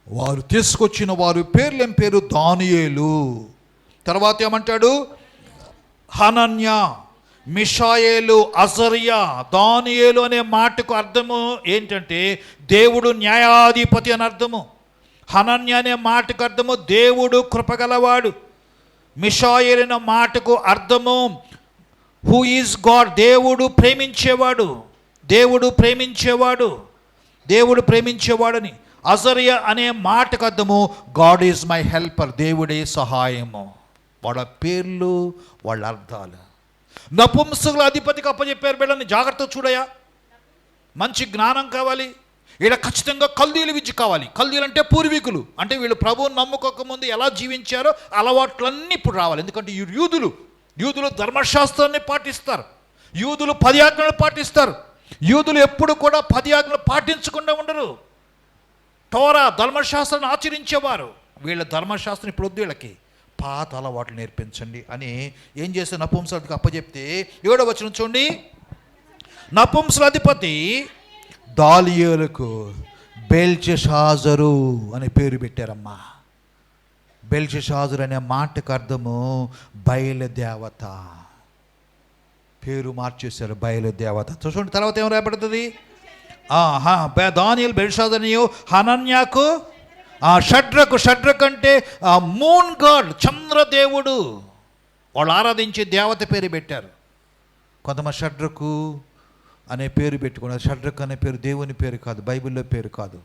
వారు తీసుకొచ్చిన వారు పేరు దానియేలు. తర్వాత ఏమంటాడు? హనన్య, మిషాయేలు, అజర్య. దానియేలు అనే మాటకు అర్థము ఏంటంటే దేవుడు న్యాయాధిపతి అని అర్థము. హనన్య అనే మాటకు అర్థము దేవుడు కృపగలవాడు. మిషాయేలు అనే మాటకు అర్థము హూ ఈజ్ గాడ్, దేవుడు ప్రేమించేవాడని. అజర్య అనే మాటకు అర్థము గాడ్ ఈజ్ మై హెల్పర్, దేవుడే సహాయము. వాళ్ళ పేర్లు, వాళ్ళ అర్థాలు. నపుంసకుల అధిపతికి అప్పచెప్పారు. బిడ్డని జాగ్రత్త చూడయా, మంచి జ్ఞానం కావాలి. ఇక్కడ ఖచ్చితంగా కల్దీల విద్య కావాలి. కల్దీలు అంటే పూర్వీకులు, అంటే వీళ్ళు ప్రభువుని నమ్ముకోకముందు ఎలా జీవించారో అలవాట్లన్నీ ఇప్పుడు రావాలి. ఎందుకంటే యూదులు ధర్మశాస్త్రాన్ని పాటిస్తారు, యూదులు 10 ఆజ్ఞలు పాటిస్తారు. యూదులు ఎప్పుడు కూడా 10 ఆజ్ఞలు పాటించకుండా ఉండరు. టోరా ధర్మశాస్త్రాన్ని ఆచరించేవారు. వీళ్ళ ధర్మశాస్త్రం ఇప్పుడు వద్దు, వీళ్ళకి పాత అలవాట్లు నేర్పించండి అని ఏం చేస్తే నపుంసకుడికి అప్పచెప్తే 7వ వచనం చూడండి. నపుంసకుల అధిపతి దానియేలుకు బెల్షాజరు అనే పేరు పెట్టారమ్మా. బెల్షాజరు అనే మాటకు అర్థము బయలుదేవత. పేరు మార్చేశారు, బయలుదేవత. చూడండి తర్వాత ఏం రాయబడుతుంది? దానియేలు బెల్షాజరునియు, హనన్యాకు షడ్రకు అంటే మూన్ గాడ్, చంద్రదేవుడు. వాళ్ళు ఆరాధించే దేవత పేరు పెట్టారు. కొంతమంది షడ్రకు అనే పేరు పెట్టుకున్నారు. షడ్రకు అనే పేరు దేవుని పేరు కాదు, బైబిల్లో పేరు కాదు.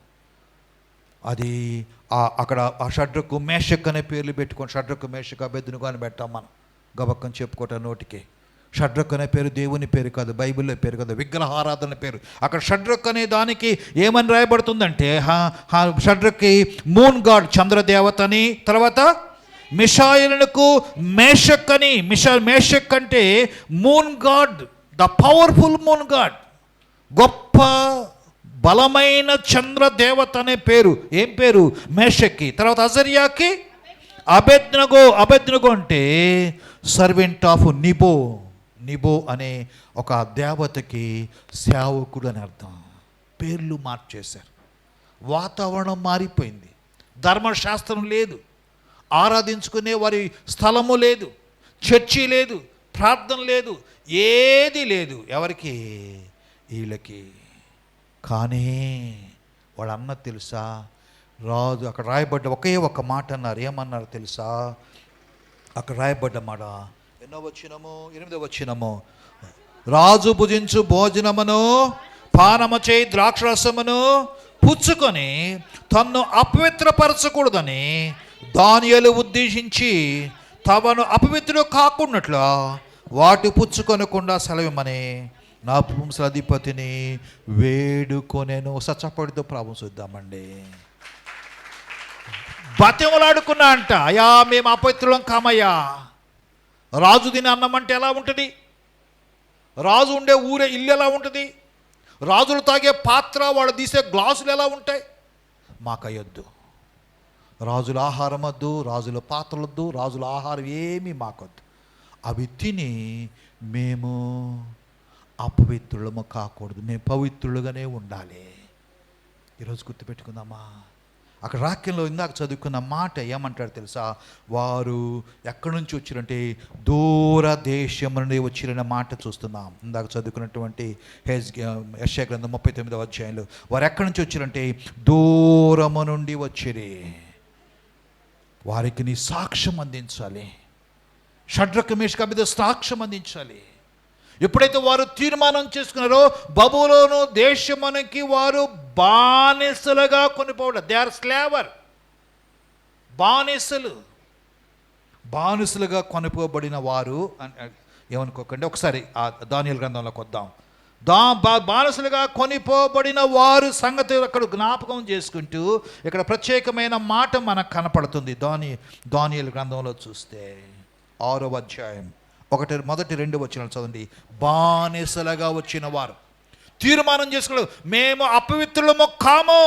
అది అక్కడ ఆ షడ్రకు మేషక్ అనే పేర్లు పెట్టుకొని షడ్రకు మేషక్ అబేద్నెగో అని పెట్టాం మనం గబక్కని చెప్పుకోవటం నోటికి. షడ్రకు అనే పేరు దేవుని పేరు కాదు, బైబిల్లో పేరు కాదు, విగ్రహారాధన పేరు. అక్కడ షడ్రకు అనే దానికి ఏమని రాయబడుతుందంటే షడ్రక్కి మూన్ గాడ్, చంద్రదేవతని. తర్వాత మిషాయేలుకు మేషక్ అని. మేషక్ అంటే moon God, the powerful moon God, గొప్ప బలమైన చంద్రదేవత అనే పేరు. ఏం పేరు? మేషక్కి. తర్వాత అజర్యాకి అబేద్నెగో అంటే సర్వెంట్ ఆఫ్ నిబో అనే ఒక దేవతకి సేవకుడు అని అర్థం. పేర్లు మార్చేశారు. వాతావరణం మారిపోయింది. ధర్మశాస్త్రం లేదు, ఆరాధించుకునే వారి స్థలము లేదు, చర్చి లేదు, ప్రార్థన లేదు, ఏది లేదు ఎవరికి, వీళ్ళకి. కానీ వాళ్ళు అన్న తెలుసా, రాజు అక్కడ రాయబడ్డ ఒకే ఒక మాట అన్నారు. ఏమన్నారు తెలుసా? అక్కడ రాయబడ్డ మాట 8వ వచనము, రాజు భుజించు భోజనమును పానము చేయి ద్రాక్షరసమును పుచ్చుకొని తన్ను అపవిత్రపరచకూడదని దానియేలు ఉద్దేశించి తమను అపవిత్రులు కాకున్నట్లు వాటి పుచ్చుకొనకుండా సెలవిమ్మని నా పుంసల అధిపతిని వేడుకొనేను. సచ్చపడితో ప్రాబ్లం చూద్దామండి. బతిమలాడుకున్నా అంట, అయ్యా మేము అపవిత్రులం కామయ్యా. రాజు తినే అన్నం అంటే ఎలా ఉంటుంది? రాజు ఉండే ఊరే ఇల్లు ఎలా ఉంటుంది? రాజులు తాగే పాత్ర, వాళ్ళు తీసే గ్లాసులు ఎలా ఉంటాయి? మాకయ్యొద్దు. రాజుల ఆహారం వద్దు, రాజుల పాత్రలొద్దు, రాజుల ఆహారం ఏమీ మాకొద్దు. అవి తిని మేము అపవిత్రులము కాకూడదు, మేము పవిత్రులుగానే ఉండాలి. ఈరోజు గుర్తుపెట్టుకుందామా? అక్కడ వాక్యంలో ఇందాక చదువుకున్న మాట ఏమంటారు తెలుసా? వారు ఎక్కడి నుంచి వచ్చిరంటే దూర దేశం నుండి వచ్చిరన్న మాట చూస్తున్నాం. ఇందాక చదువుకున్నటువంటి యెషయా గ్రంథం 39వ అధ్యాయంలో వారు ఎక్కడి నుంచి వచ్చిరంటే దూరము నుండి వచ్చిరి. వారికి నీ సాక్ష్యం అందించాలి. షడ్రకు మేషకు అబేద్నెగో సాక్ష్యం అందించాలి. ఎప్పుడైతే వారు తీర్మానం చేసుకున్నారో బబులోను దేశమునకి వారు బానిసలుగా కొనిపోవడం, దే ఆర్ స్లేవర్, బానిసలుగా కొనిపోబడిన వారు ఏమనుకోకండి. ఒకసారి ఆ దానియేలు గ్రంథంలోకి వద్దాం. బానిసలుగా కొనిపోబడిన వారు సంగతి అక్కడ జ్ఞాపకం చేసుకుంటూ ఇక్కడ ప్రత్యేకమైన మాట మనకు కనపడుతుంది. దానియేలు గ్రంథంలో చూస్తే 6వ అధ్యాయం మొదటి 2 వచనాలు చదవండి. బానిసలుగా వచ్చిన వారు తీర్మానం చేసుకున్నారు, మేము అపవిత్రులము కాము,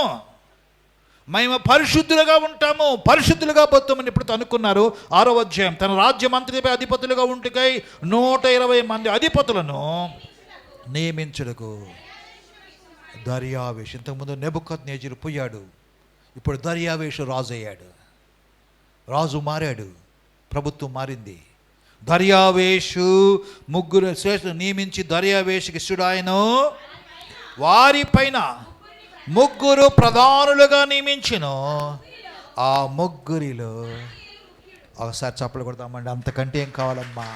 మేము పరిశుద్ధులుగా ఉంటాము, పరిశుద్ధులుగా పోతామని ఎప్పుడు అనుకున్నారు. 6వ అధ్యాయం, తన రాజ్యం అంతటిపై అధిపతులుగా ఉంటుకై 120 మంది అధిపతులను నియమించుటకు దర్యావేషు. ఇంతకుముందు నెబుకద్నెజరు పోయాడు, ఇప్పుడు దర్యావేషు రాజు అయ్యాడు. రాజు మారాడు, ప్రభుత్వం మారింది. దర్యావేషు ముగ్గురు శ్రేష్ఠులు నియమించి దర్యావేషుకి ఇష్టుడాయను వారి పైన 3 ప్రధానులుగా నియమించును. ఆ ముగ్గురిలో ఒకసారి చప్పలు కొడతామండి. అంతకంటే ఏం కావాలమ్మా?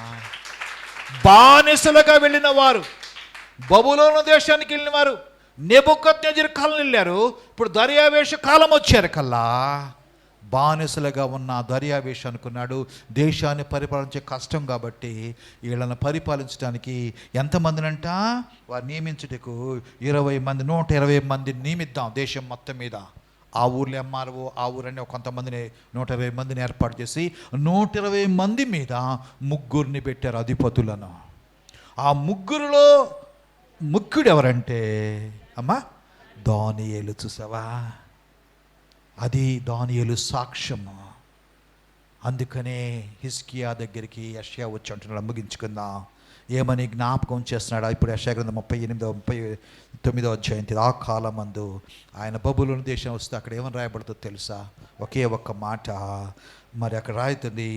బానిసలుగా వెళ్ళిన వారు, బబులోను దేశానికి వెళ్ళిన వారు నెబుకద్నెజరు కాలం వెళ్ళారు. ఇప్పుడు దర్యావేషు కాలం వచ్చారు కల్లా బానిసలుగా ఉన్న దర్యావేషు అనుకున్నాడు, దేశాన్ని పరిపాలించే కష్టం కాబట్టి వీళ్ళని పరిపాలించడానికి ఎంతమందినంట వారు నియమించుటకు 20 మంది, 120 మందిని నియమిద్దాం దేశం మొత్తం మీద. ఆ ఊర్లో ఎంఆర్ఓ, ఆ ఊరని కొంతమందిని 120 మందిని ఏర్పాటు చేసి 120 మంది మీద 3 పెట్టారు అధిపతులను. ఆ 3లో ముఖ్యుడు ఎవరంటే అమ్మా దానియేలు. చూసావా? అది దానియేలు సాక్ష్యము. అందుకనే హిజ్కియా దగ్గరికి యెషయా వచ్చి అంటున్నాడు, ముగించుకుందాం. ఏమని జ్ఞాపకం చేస్తున్నాడు? ఇప్పుడు యెషయా గ్రంథం 38-39వ అధ్యాయం. ఆ కాలమందు ఆయన బబులోను దేశం వస్తే అక్కడ ఏమని రాయబడుతుందో తెలుసా? ఒకే ఒక్క మాట మరి అక్కడ రాయుతుంది,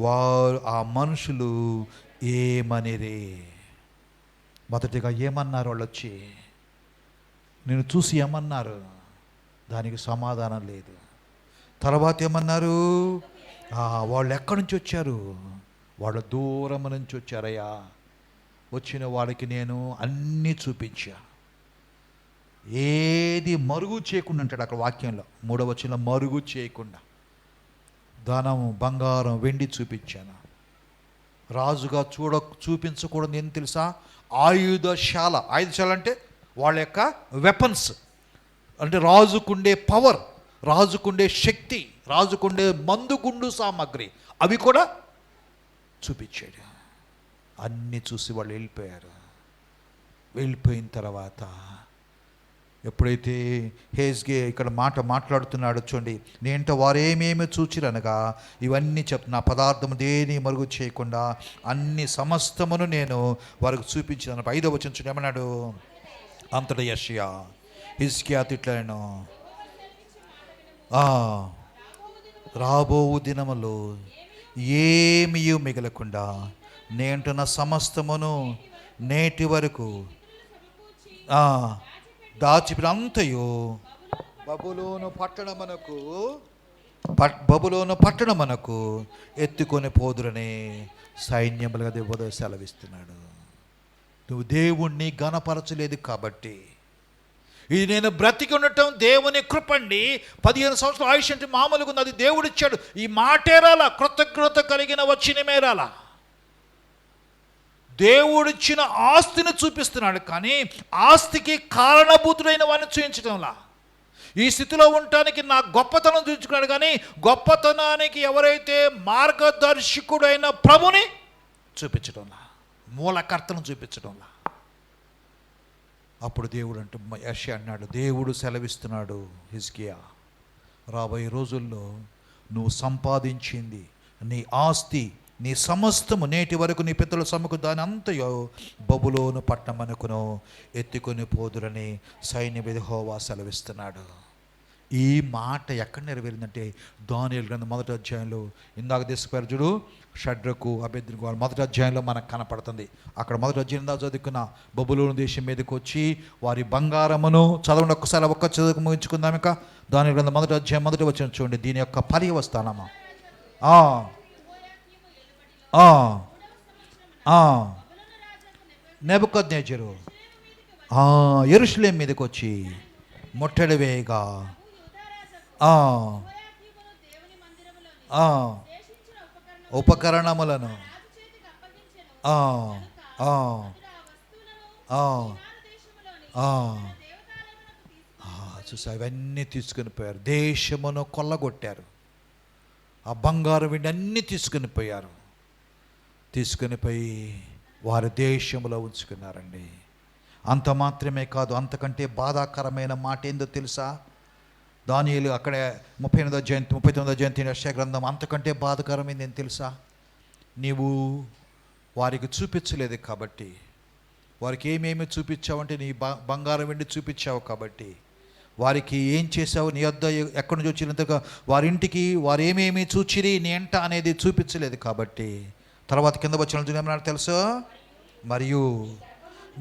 వారు ఆ మనుషులు ఏమనిరే. మొదటిగా ఏమన్నారు వాళ్ళు వచ్చి? నేను చూసి ఏమన్నారు? దానికి సమాధానం లేదు. తర్వాత ఏమన్నారు? వాళ్ళు ఎక్కడి నుంచి వచ్చారు? వాళ్ళ దూరం నుంచి వచ్చారయ్యా. వచ్చిన వాడికి నేను అన్నీ చూపించా, ఏది మరుగు చేయకుండా అంటాడు అక్కడ వాక్యంలో. 3వ వచనంలో మరుగు చేయకుండా ధనం, బంగారం, వెండి చూపించాను. రాజుగా చూపించకూడదు ఏం తెలుసా? ఆయుధశాల. ఆయుధశాల అంటే వాళ్ళ యొక్క వెపన్స్, అంటే రాజుకుండే పవర్, రాజుకుండే శక్తి, రాజుకుండే మందుగుండు సామాగ్రి, అవి కూడా చూపించాడు. అన్నీ చూసి వాళ్ళు వెళ్ళిపోయారు. వెళ్ళిపోయిన తర్వాత ఎప్పుడైతే హెజ్కియా ఇక్కడ మాట్లాడుతున్నాడు చూడండి, నేంట వారేమేమి చూచిరనగా ఇవన్నీ చెప్తున్నా, పదార్థం దేని మరుగు చేయకుండా అన్ని సమస్తమును నేను వారికి చూపించాను. 5వ వచనం చూడండి ఏమన్నాడు? అంతటా యెషయా హిజ్కియా తిట్లను రాబో దినములో ఏమీ మిగలకుండా నేంటున్న సమస్తమును నేటి వరకు దాచిపినంతయు బబులోను పట్టణమునకు ఎత్తుకొని పోదురని సైన్యములుగా దేవుడు సెలవిస్తున్నాడు. నువ్వు దేవుణ్ణి గణపరచలేదు కాబట్టి. ఇది నేను బ్రతికి ఉండటం దేవుని కృపండి. 15 సంవత్సరాల ఆయుష్ అంటే మామూలుగా ఉంది, అది దేవుడు ఇచ్చాడు. ఈ మాటేరాలా, కృతజ్ఞత కలిగిన వచ్చిన మేరాలా. దేవుడిచ్చిన ఆస్తిని చూపిస్తున్నాడు, కానీ ఆస్తికి కారణభూతుడైన వాడిని చూపించడంలా. ఈ స్థితిలో ఉండటానికి నా గొప్పతనం చూపించుకున్నాడు, కానీ గొప్పతనానికి ఎవరైతే మార్గదర్శకుడైన ప్రభుని చూపించడంలా, మూలకర్తను చూపించడంలా. అప్పుడు దేవుడు యెషయా అన్నాడు, దేవుడు సెలవిస్తున్నాడు, హిజ్కియా రాబోయే రోజుల్లో నువ్వు సంపాదించింది నీ ఆస్తి, నీ సమస్తము నేటి వరకు నీ పితరుల సొమ్ముకు దాని అంతయో బబులోను పట్టణమునకును ఎత్తుకొని పోదురని సైన్య యెహోవా సెలవిస్తున్నాడు. ఈ మాట ఎక్కడ నెరవేరిందంటే దానియేలు గ్రంథం 1వ అధ్యాయంలో. ఇందాక తీసుకుపోయారు చూడు, షడ్రకు అబేద్నెగో వాళ్ళ 1వ అధ్యాయంలో మనకు కనపడుతుంది. అక్కడ 1వ అధ్యాయం చదువుకున్న బబులోను దేశం మీదకి వచ్చి వారి బంగారమును చదవండి ఒక్కసారి, ఒక్క చదువుకు ముగించుకుందాం. ఇక దానియేలు గ్రంథం 1వ అధ్యాయం 1వ వచనం చూడండి. దీని యొక్క పర్యవస్థానమా నెబుకద్నెజరు యెరూషలేము మీదకి వచ్చి ముట్టడి వేయగా ఉపకరణములను చూసా, అవన్నీ తీసుకుని పోయారు. దేశమును కొల్లగొట్టారు. ఆ బంగారు వెండి అన్నీ తీసుకుని పోయారు. తీసుకుని పోయి వారి దేశంలో ఉంచుకున్నారండి. అంత మాత్రమే కాదు, అంతకంటే బాధాకరమైన మాట ఏందో తెలుసా? దానియేలు అక్కడే 38వ అధ్యాయం 39వ అధ్యాయం యెషయా గ్రంథం. అంతకంటే బాధాకరమైంది ఏం తెలుసా? నీవు వారికి చూపించలేదు కాబట్టి, వారికి ఏమేమి చూపించావంటే నీ బంగారం వెండి చూపించావు కాబట్టి, వారికి ఏం చేసావు, నీ వద్ద ఎక్కడి నుంచి వచ్చినంతగా వారింటికి వారు ఏమేమి చూచిరి నీ ఎంట అనేది చూపించలేదు కాబట్టి. తర్వాత కింద వచ్చిన ఏమన్నా తెలుసు? మరియు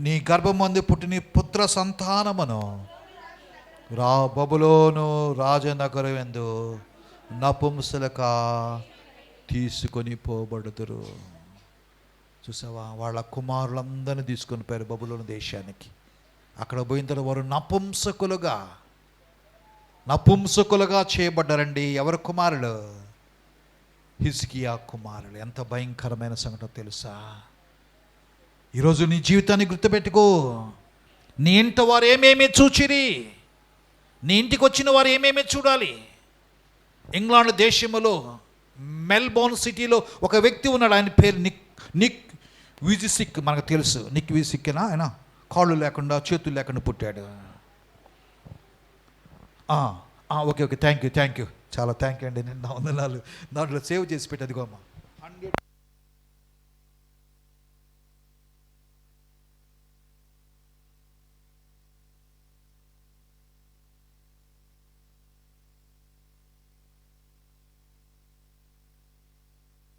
నీ గర్భమందు పుట్టి నీ పుత్ర సంతానమును బబులోను రాజనగరం యందు నపుంసలుగా తీసుకొని పోబడుదురు. చూసావా, వాళ్ళ కుమారులందరినీ తీసుకొని పోయారు బబులోను దేశానికి. అక్కడ పోయిన తర్వాత వారు నపుంసకులుగా చేయబడ్డారండి. ఎవరి కుమారులు? హిజ్కియా కుమారులు. ఎంత భయంకరమైన సంఘటన తెలుసా? ఈరోజు నీ జీవితాన్ని గుర్తుపెట్టుకో. నీ ఇంట వారు ఏమేమి చూచిరి, నీ ఇంటికి వచ్చిన వారు ఏమేమి చూడాలి. ఇంగ్లాండ్ దేశంలో మెల్బోర్న్ సిటీలో ఒక వ్యక్తి ఉన్నాడు. ఆయన పేరు నిక్ విజిసిక్. మనకు తెలుసు, నిక్ విజిసిక్నా. ఆయన కాళ్ళు లేకుండా చేతులు లేకుండా పుట్టాడు. ఓకే, థ్యాంక్ యూ, చాలా థ్యాంక్ యూ అండి. నేను నా వందనాలు దాంట్లో సేవ్ చేసి పెట్టేది గోమ్మ. 100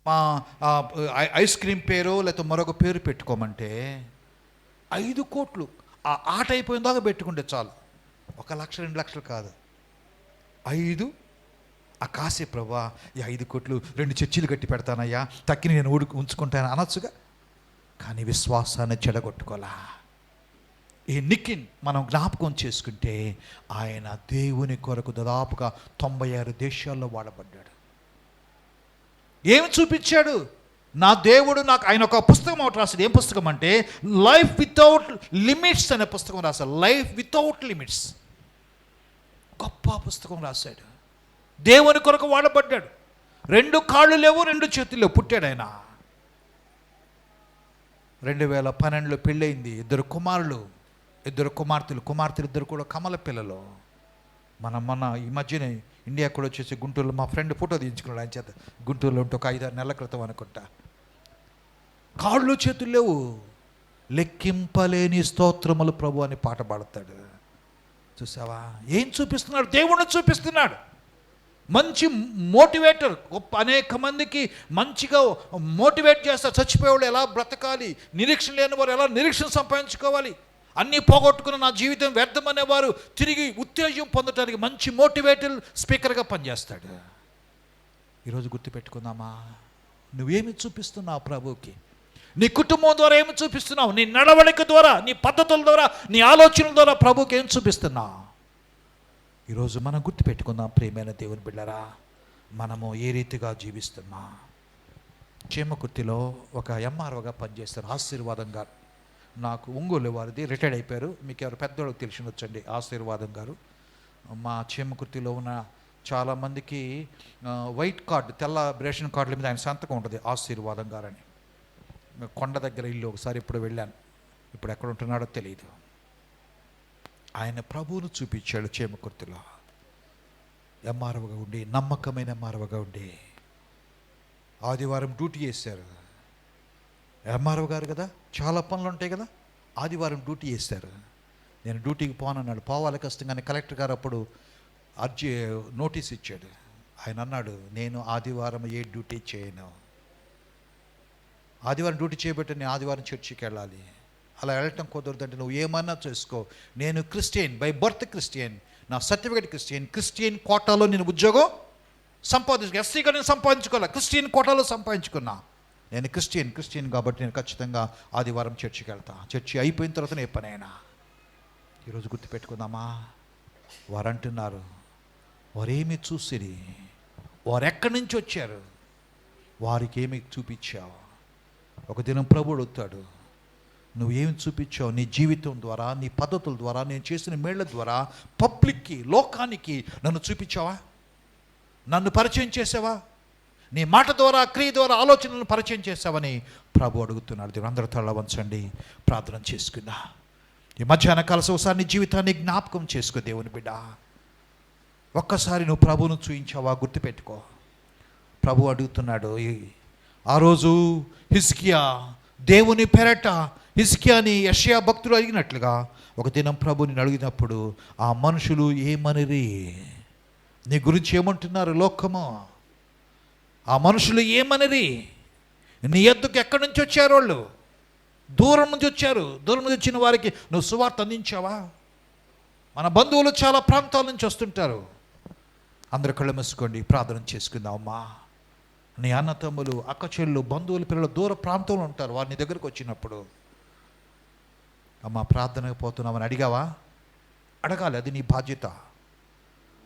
మా ఐస్ క్రీమ్ పేరు లేకపోతే మరొక పేరు పెట్టుకోమంటే 5 కోట్లు ఆ ఆట అయిపోయిన దాకా పెట్టుకుంటే చాలు. 1 లక్ష 2 లక్షలు కాదు, 5. ఆ కాసే ప్రభా, ఈ 5 కోట్లు 2 చర్చీలు కట్టి పెడతానయ్యా, తక్కిని నేను ఉంచుకుంటాను అనొచ్చుగా. కానీ విశ్వాసాన్ని చెడగొట్టుకోలా. ఈ నికిన్ మనం జ్ఞాపకం చేసుకుంటే ఆయన దేవుని కొరకు దాదాపుగా 96 దేశాల్లో వాడబడ్డాడు. ఏమి చూపించాడు? నా దేవుడు నాకు, ఆయన ఒక పుస్తకం ఒకటి రాశాడు. ఏం పుస్తకం అంటే లైఫ్ వితౌట్ లిమిట్స్ అనే పుస్తకం రాశాడు. Life without limits. గొప్ప పుస్తకం రాశాడు. దేవుని కొరకు వాడబడ్డాడు. 2 కాళ్ళు లేవు, 2 చేతులు లేవు, పుట్టాడు ఆయన. 2012లో పెళ్ళయింది. 2 కుమారులు, 2 కుమార్తెలు. కుమార్తెలు 2 కూడా కమల పిల్లలు. మన ఈ మధ్యనే ఇండియా కూడా వచ్చేసి గుంటూరులో మా ఫ్రెండ్ ఫోటో తీయించుకున్నాడు ఆయన చేత. గుంటూరులో ఉంటే ఒక 5-6 నెలల క్రితం అనుకుంటా. కాళ్ళు చేతులు లేవు, లెక్కింపలేని స్తోత్రములు ప్రభు అని పాట పాడతాడు. చూసావా, ఏం చూపిస్తున్నాడు? దేవుణ్ణి చూపిస్తున్నాడు. మంచి మోటివేటర్, గొప్ప అనేక మందికి మంచిగా మోటివేట్ చేస్తారు. చచ్చిపోయేవాళ్ళు ఎలా బ్రతకాలి, నిరీక్షణ లేని వారు ఎలా నిరీక్షణ సంపాదించుకోవాలి, అన్నీ పోగొట్టుకున్న నా జీవితం వ్యర్థం అనేవారు తిరిగి ఉత్తేజం పొందడానికి మంచి మోటివేటర్ స్పీకర్గా పనిచేస్తాడు. ఈరోజు గుర్తుపెట్టుకుందామా, నువ్వేమి చూపిస్తున్నావు ప్రభువుకి? నీ కుటుంబం ద్వారా ఏమి చూపిస్తున్నావు? నీ నడవడిక ద్వారా, నీ పద్ధతుల ద్వారా, నీ ఆలోచనల ద్వారా ప్రభువుకి ఏం చూపిస్తున్నావు? ఈరోజు మనం గుర్తుపెట్టుకుందాం ప్రియమైన దేవుని బిడ్డరా, మనము ఏ రీతిగా జీవిస్తున్నా. చీమకుర్తిలో ఒక ఎంఆర్ఓగా పనిచేస్తారు ఆశీర్వాదం గారు. నాకు ఒంగోలు వారిది, రిటైర్డ్ అయిపోయారు. మీకు ఎవరు పెద్దోళ్ళకి తెలిసినొచ్చండి ఆశీర్వాదం గారు. మా చీమకుర్తిలో ఉన్న చాలామందికి వైట్ కార్డు, తెల్ల రేషన్ కార్డుల మీద ఆయన సంతకం ఉంటుంది, ఆశీర్వాదం గారని. కొండ దగ్గర ఇల్లు, ఒకసారి ఇప్పుడు వెళ్ళాను, ఇప్పుడు ఎక్కడ ఉంటున్నాడో తెలియదు. ఆయన ప్రభువును చూపించాడు. చీమకుర్తిలో ఎంఆర్ఓగా ఉండి, నమ్మకమైన ఎంఆర్ఓగా ఉండి ఆదివారం డ్యూటీ చేశారు. ఎంఆర్ఓ గారు కదా, చాలా పనులు ఉంటాయి కదా, ఆదివారం డ్యూటీ చేశారు. నేను డ్యూటీకి పోనన్నాడు, పోవాలి కష్టంగానే. కలెక్టర్ గారు అప్పుడు అర్జీ నోటీస్ ఇచ్చాడు. ఆయన అన్నాడు, నేను ఆదివారం ఏ డ్యూటీ చేయను, ఆదివారం డ్యూటీ చేయబట్టి నేను ఆదివారం చర్చికి వెళ్ళాలి. అలా వెళ్ళటం కుదరదంటే నువ్వు ఏమన్నా చేసుకో, నేను క్రిస్టియన్, బై బర్త్ క్రిస్టియన్, నా సర్టిఫికేట్ క్రిస్టియన్, క్రిస్టియన్ కోటాలో నేను ఉద్యోగం సంపాదించుకో, ఎస్సీగా నేను సంపాదించుకోవాలి, క్రిస్టియన్ కోటాలో సంపాదించుకున్నా. నేను క్రిస్టియన్ కాబట్టి నేను ఖచ్చితంగా ఆదివారం చర్చికి వెళ్తా. చర్చి అయిపోయిన తర్వాత ఏ పనైనా. ఈరోజు గుర్తుపెట్టుకుందామా, వారు అంటున్నారు, వారేమి చూసిరి, వారు ఎక్కడి నుంచి వచ్చారు, వారికి ఏమి చూపించావు? ఒక దినం ప్రభువు అడుగుతాడు, నువ్వేమి చూపించావు? నీ జీవితం ద్వారా, నీ పద్ధతుల ద్వారా, నేను చేసిన మేళ్ల ద్వారా పబ్లిక్కి, లోకానికి నన్ను చూపించావా? నన్ను పరిచయం చేసావా? నీ మాట ద్వారా, క్రియ ద్వారా, ఆలోచనలను పరిచయం చేసావని ప్రభు అడుగుతున్నాడు. దేవుడు, అందరూ తల వంచండి, ప్రార్థన చేసుకుందా. ఈ మధ్యాహ్న కాలం ఒకసారి నీ జీవితాన్ని జ్ఞాపకం చేసుకో దేవుని బిడ్డ. ఒక్కసారి నువ్వు ప్రభువును చూయించావా? గుర్తుపెట్టుకో. ప్రభు అడుగుతున్నాడు. ఆ రోజు హిజ్కియా దేవుని పెరట హిజ్కియాని యెషయా భక్తులు అడిగినట్లుగా ఒక దినం ప్రభుని అడిగినప్పుడు ఆ మనుషులు ఏమనిరి, నీ గురించి ఏమంటున్నారు లోకము? ఆ మనుషులు ఏమనిరి, నీ ఎద్దుకు ఎక్కడి నుంచి వచ్చారు? వాళ్ళు దూరం నుంచి వచ్చారు. దూరం నుంచి వచ్చిన వారికి నువ్వు సువార్త అందించావా? మన బంధువులు చాలా ప్రాంతాల నుంచి వస్తుంటారు. అందరూ కళ్ళు మూసుకోండి, ప్రార్థన చేసుకుందాం. అమ్మా, నీ అన్న తమ్ములు, అక్క చెల్లు, బంధువులు, పిల్లలు దూర ప్రాంతంలో ఉంటారు. వారు నీ దగ్గరకు వచ్చినప్పుడు, అమ్మ ప్రార్థనకు పోతున్నామని అడిగావా? అడగాలి, అది నీ బాధ్యత.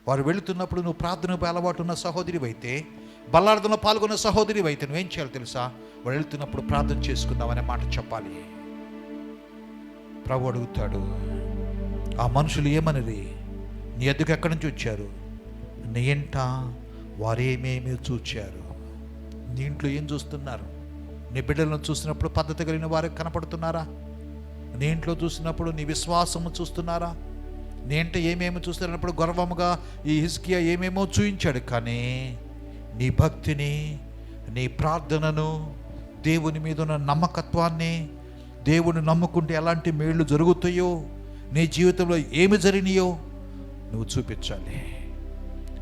వారు వెళుతున్నప్పుడు నువ్వు ప్రార్థనకు అలవాటు ఉన్న సహోదరి అయితే, బల్లార్థంలో పాల్గొన్న సహోదరి అయితే నువ్వేం చేయాలి తెలుసా? వాడు వెళుతున్నప్పుడు ప్రార్థన చేసుకుందామనే మాట చెప్పాలి. ప్రభు అడుగుతాడు, ఆ మనుషులు ఏమనిరి, నీ ఎద్దుకు ఎక్కడి నుంచి వచ్చారు? నీ ఇంట వారేమేమి చూచారు? నీ ఇంట్లో ఏం చూస్తున్నారు? నీ బిడ్డలను చూసినప్పుడు పద్ధతి కలిగిన వారికి కనపడుతున్నారా? నీ ఇంట్లో చూసినప్పుడు నీ విశ్వాసము చూస్తున్నారా? నీ ఇంట ఏమేమి చూస్తున్నప్పుడు గర్వముగా ఈ హిజ్కియా ఏమేమో చూయించాడు, కానీ నీ భక్తిని, నీ ప్రార్థనను, దేవుని మీద ఉన్న నమ్మకత్వాన్ని, దేవుని నమ్ముకుంటే ఎలాంటి మేళ్ళు జరుగుతాయో, నీ జీవితంలో ఏమి జరిగినాయో నువ్వు చూపించాలి.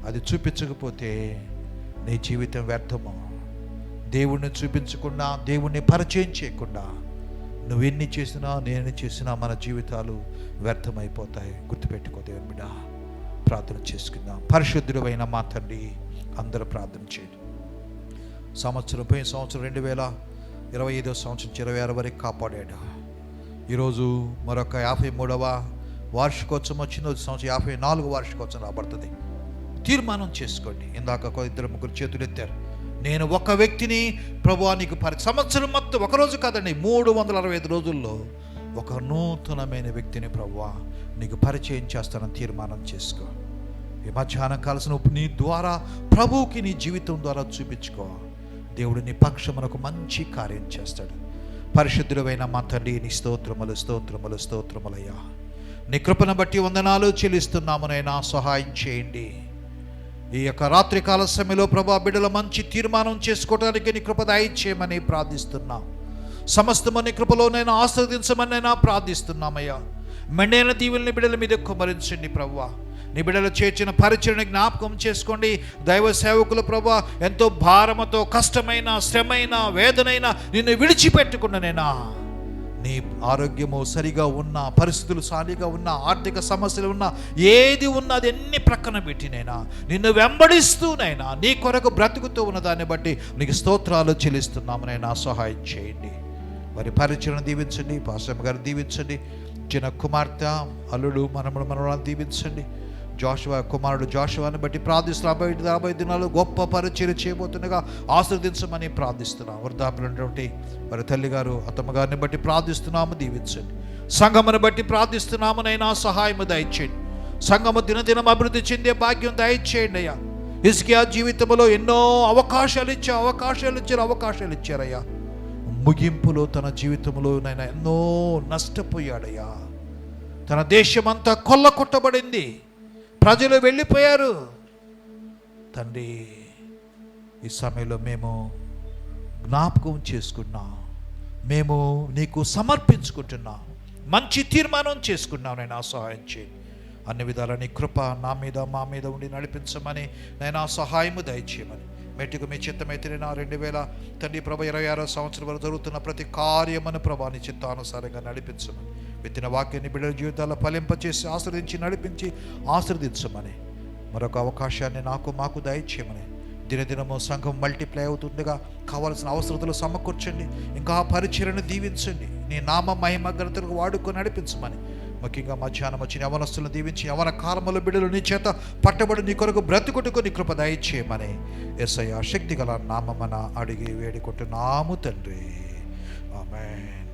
అది చూపించకపోతే నీ జీవితం వ్యర్థము. దేవుణ్ణి చూపించకుండా, దేవుణ్ణి పరిచయం చేయకుండా నువ్వెన్ని చేసినా, నేను చేసినా మన జీవితాలు వ్యర్థమైపోతాయి. గుర్తుపెట్టుకో దేవుని బిడ్డ. ప్రార్థన చేసుకుందాం. పరిశుద్ధుడైన మా తండ్రి, అందరూ ప్రార్థన చేయండి. పోయిన సంవత్సరం 2025 సంవత్సరం 26 వరకు కాపాడాడు. ఈరోజు మరొక 53వ వార్షికోత్సవం వచ్చింది. సంవత్సరం 54వ వార్షికోత్సవం రాబడుతుంది. తీర్మానం చేసుకోండి. ఇందాక 2-3 చేతులు ఎత్తారు. నేను ఒక వ్యక్తిని ప్రభువా నీకు సంవత్సరం మొత్తం, ఒకరోజు కాదండి, 365 రోజుల్లో ఒక నూతనమైన వ్యక్తిని ప్రభువా నీకు పరిచయం చేస్తానని తీర్మానం చేసుకో. ఈ మధ్యాహ్నం కాల్సిన నీ ద్వారా ప్రభువుకి నీ జీవితం ద్వారా చూపించుకో. దేవుడు నీ పక్షమునకు మంచి కార్యం చేస్తాడు. పరిశుద్ధుడైన మా తండ్రి, నీ స్తోత్రములు స్తోత్రములు స్తోత్రములయ్యా. నీ కృపను బట్టి వందనాలు చెల్లిస్తున్నామునైనా. సహాయం చేయండి. ఈ యొక్క రాత్రికాల సమయంలో ప్రభా బిడ్డల మంచి తీర్మానం చేసుకోవడానికి నీ కృప దయచేయమని ప్రార్థిస్తున్నాం. సమస్తము నీ కృపలోనైనా ఆస్వాదించమనైనా ప్రార్థిస్తున్నామయ్యా. మెండైన దీవుల్ని బిడ్డల మీద కుమ్మరించండి ప్రభువా. నీ బిడ్డలు చేర్చిన పరిచయని జ్ఞాపకం చేసుకోండి. దైవ సేవకులు ప్రభువా ఎంతో భారముతో, కష్టమైన, శ్రమైన, వేదనైనా నిన్ను విడిచిపెట్టుకున్ననేనా నీ ఆరోగ్యము సరిగా ఉన్న, పరిస్థితులు సాలిగా ఉన్న, ఆర్థిక సమస్యలు ఉన్నా, ఏది ఉన్నా అది ఎన్ని ప్రక్కన పెట్టినైనా నిన్ను వెంబడిస్తూనైనా నీ కొరకు బ్రతుకుతూ ఉన్న దాన్ని బట్టి నీకు స్తోత్రాలు చెల్లిస్తున్నామునైనా సహాయం చేయండి. వారి పరిచయను దీవించండి, పాస్టర్ గారిని దీవించండి, చిన్న కుమార్తె, అల్లుడు, మనవరాలను దీవించండి. జోషువా కుమారుడు జోషువాని బట్టి ప్రార్థిస్తున్నాం. రాబోయే దినాలు గొప్ప పరిచర్య చేయబోతుండగా ఆశీర్వదించమని ప్రార్థిస్తున్నాం. వృద్ధాపులైనటువంటి వారి తల్లిగారు, అత్తమ్మగారిని బట్టి ప్రార్థిస్తున్నాము, దీవించండి. సంఘమును బట్టి ప్రార్థిస్తున్నామునైనా సహాయము దయచేయండి. సంఘము దినదినం అభివృద్ధి చెందే భాగ్యం దయచేయండి అయ్యా. హిజ్కియా జీవితంలో ఎన్నో అవకాశాలు ఇచ్చారయ్యా. ముగింపులో తన జీవితంలో నైనా ఎన్నో నష్టపోయాడయ్యా. తన దేశమంతా కొల్ల కొట్టబడింది, ప్రజలు వెళ్ళిపోయారు. తండ్రి, ఈ సమయంలో మేము జ్ఞాపకం చేసుకున్నాం, మేము నీకు సమర్పించుకుంటున్నాం, మంచి తీర్మానం చేసుకున్నాం. నైనా సహాయం చేయండి. అన్ని విధాల నీ కృప నా మీద, మా మీద ఉండి నడిపించమని, నైనా సహాయము దయచేయమని, మెట్టుకు మీ చిత్తమైతే నా 2000 తండ్రి ప్రభ 26వ సంవత్సరం వరకు జరుగుతున్న ప్రతి కార్యమును ప్రభా నీ చిత్తానుసారంగా నడిపించమని, విత్తిన వాక్యాన్ని బిడ్డల జీవితాల్లో ఫలింపచేసి ఆశీర్వదించమని, మరొక అవకాశాన్ని మాకు దయచేయమని, దినదినము సంఘం మల్టిప్లై అవుతుండగా కావాల్సిన అవసరతలు సమకూర్చండి. ఇంకా పరిచర్యను దీవించండి. నీ నామ మహిమ ఘనతలకు వాడుకొని నడిపించమని, ముఖ్యంగా మధ్యాహ్నం వచ్చిన యవనస్తులను దీవించి యవన కాలముల బిడ్డలు నీ చేత పట్టబడి నీ కొరకు బ్రతుకుటకు నీ కృప దయచేయమని యేసయ్య శక్తిగల నామమున అడిగి వేడుకుంటున్నాము తండ్రి. ఆమేన్.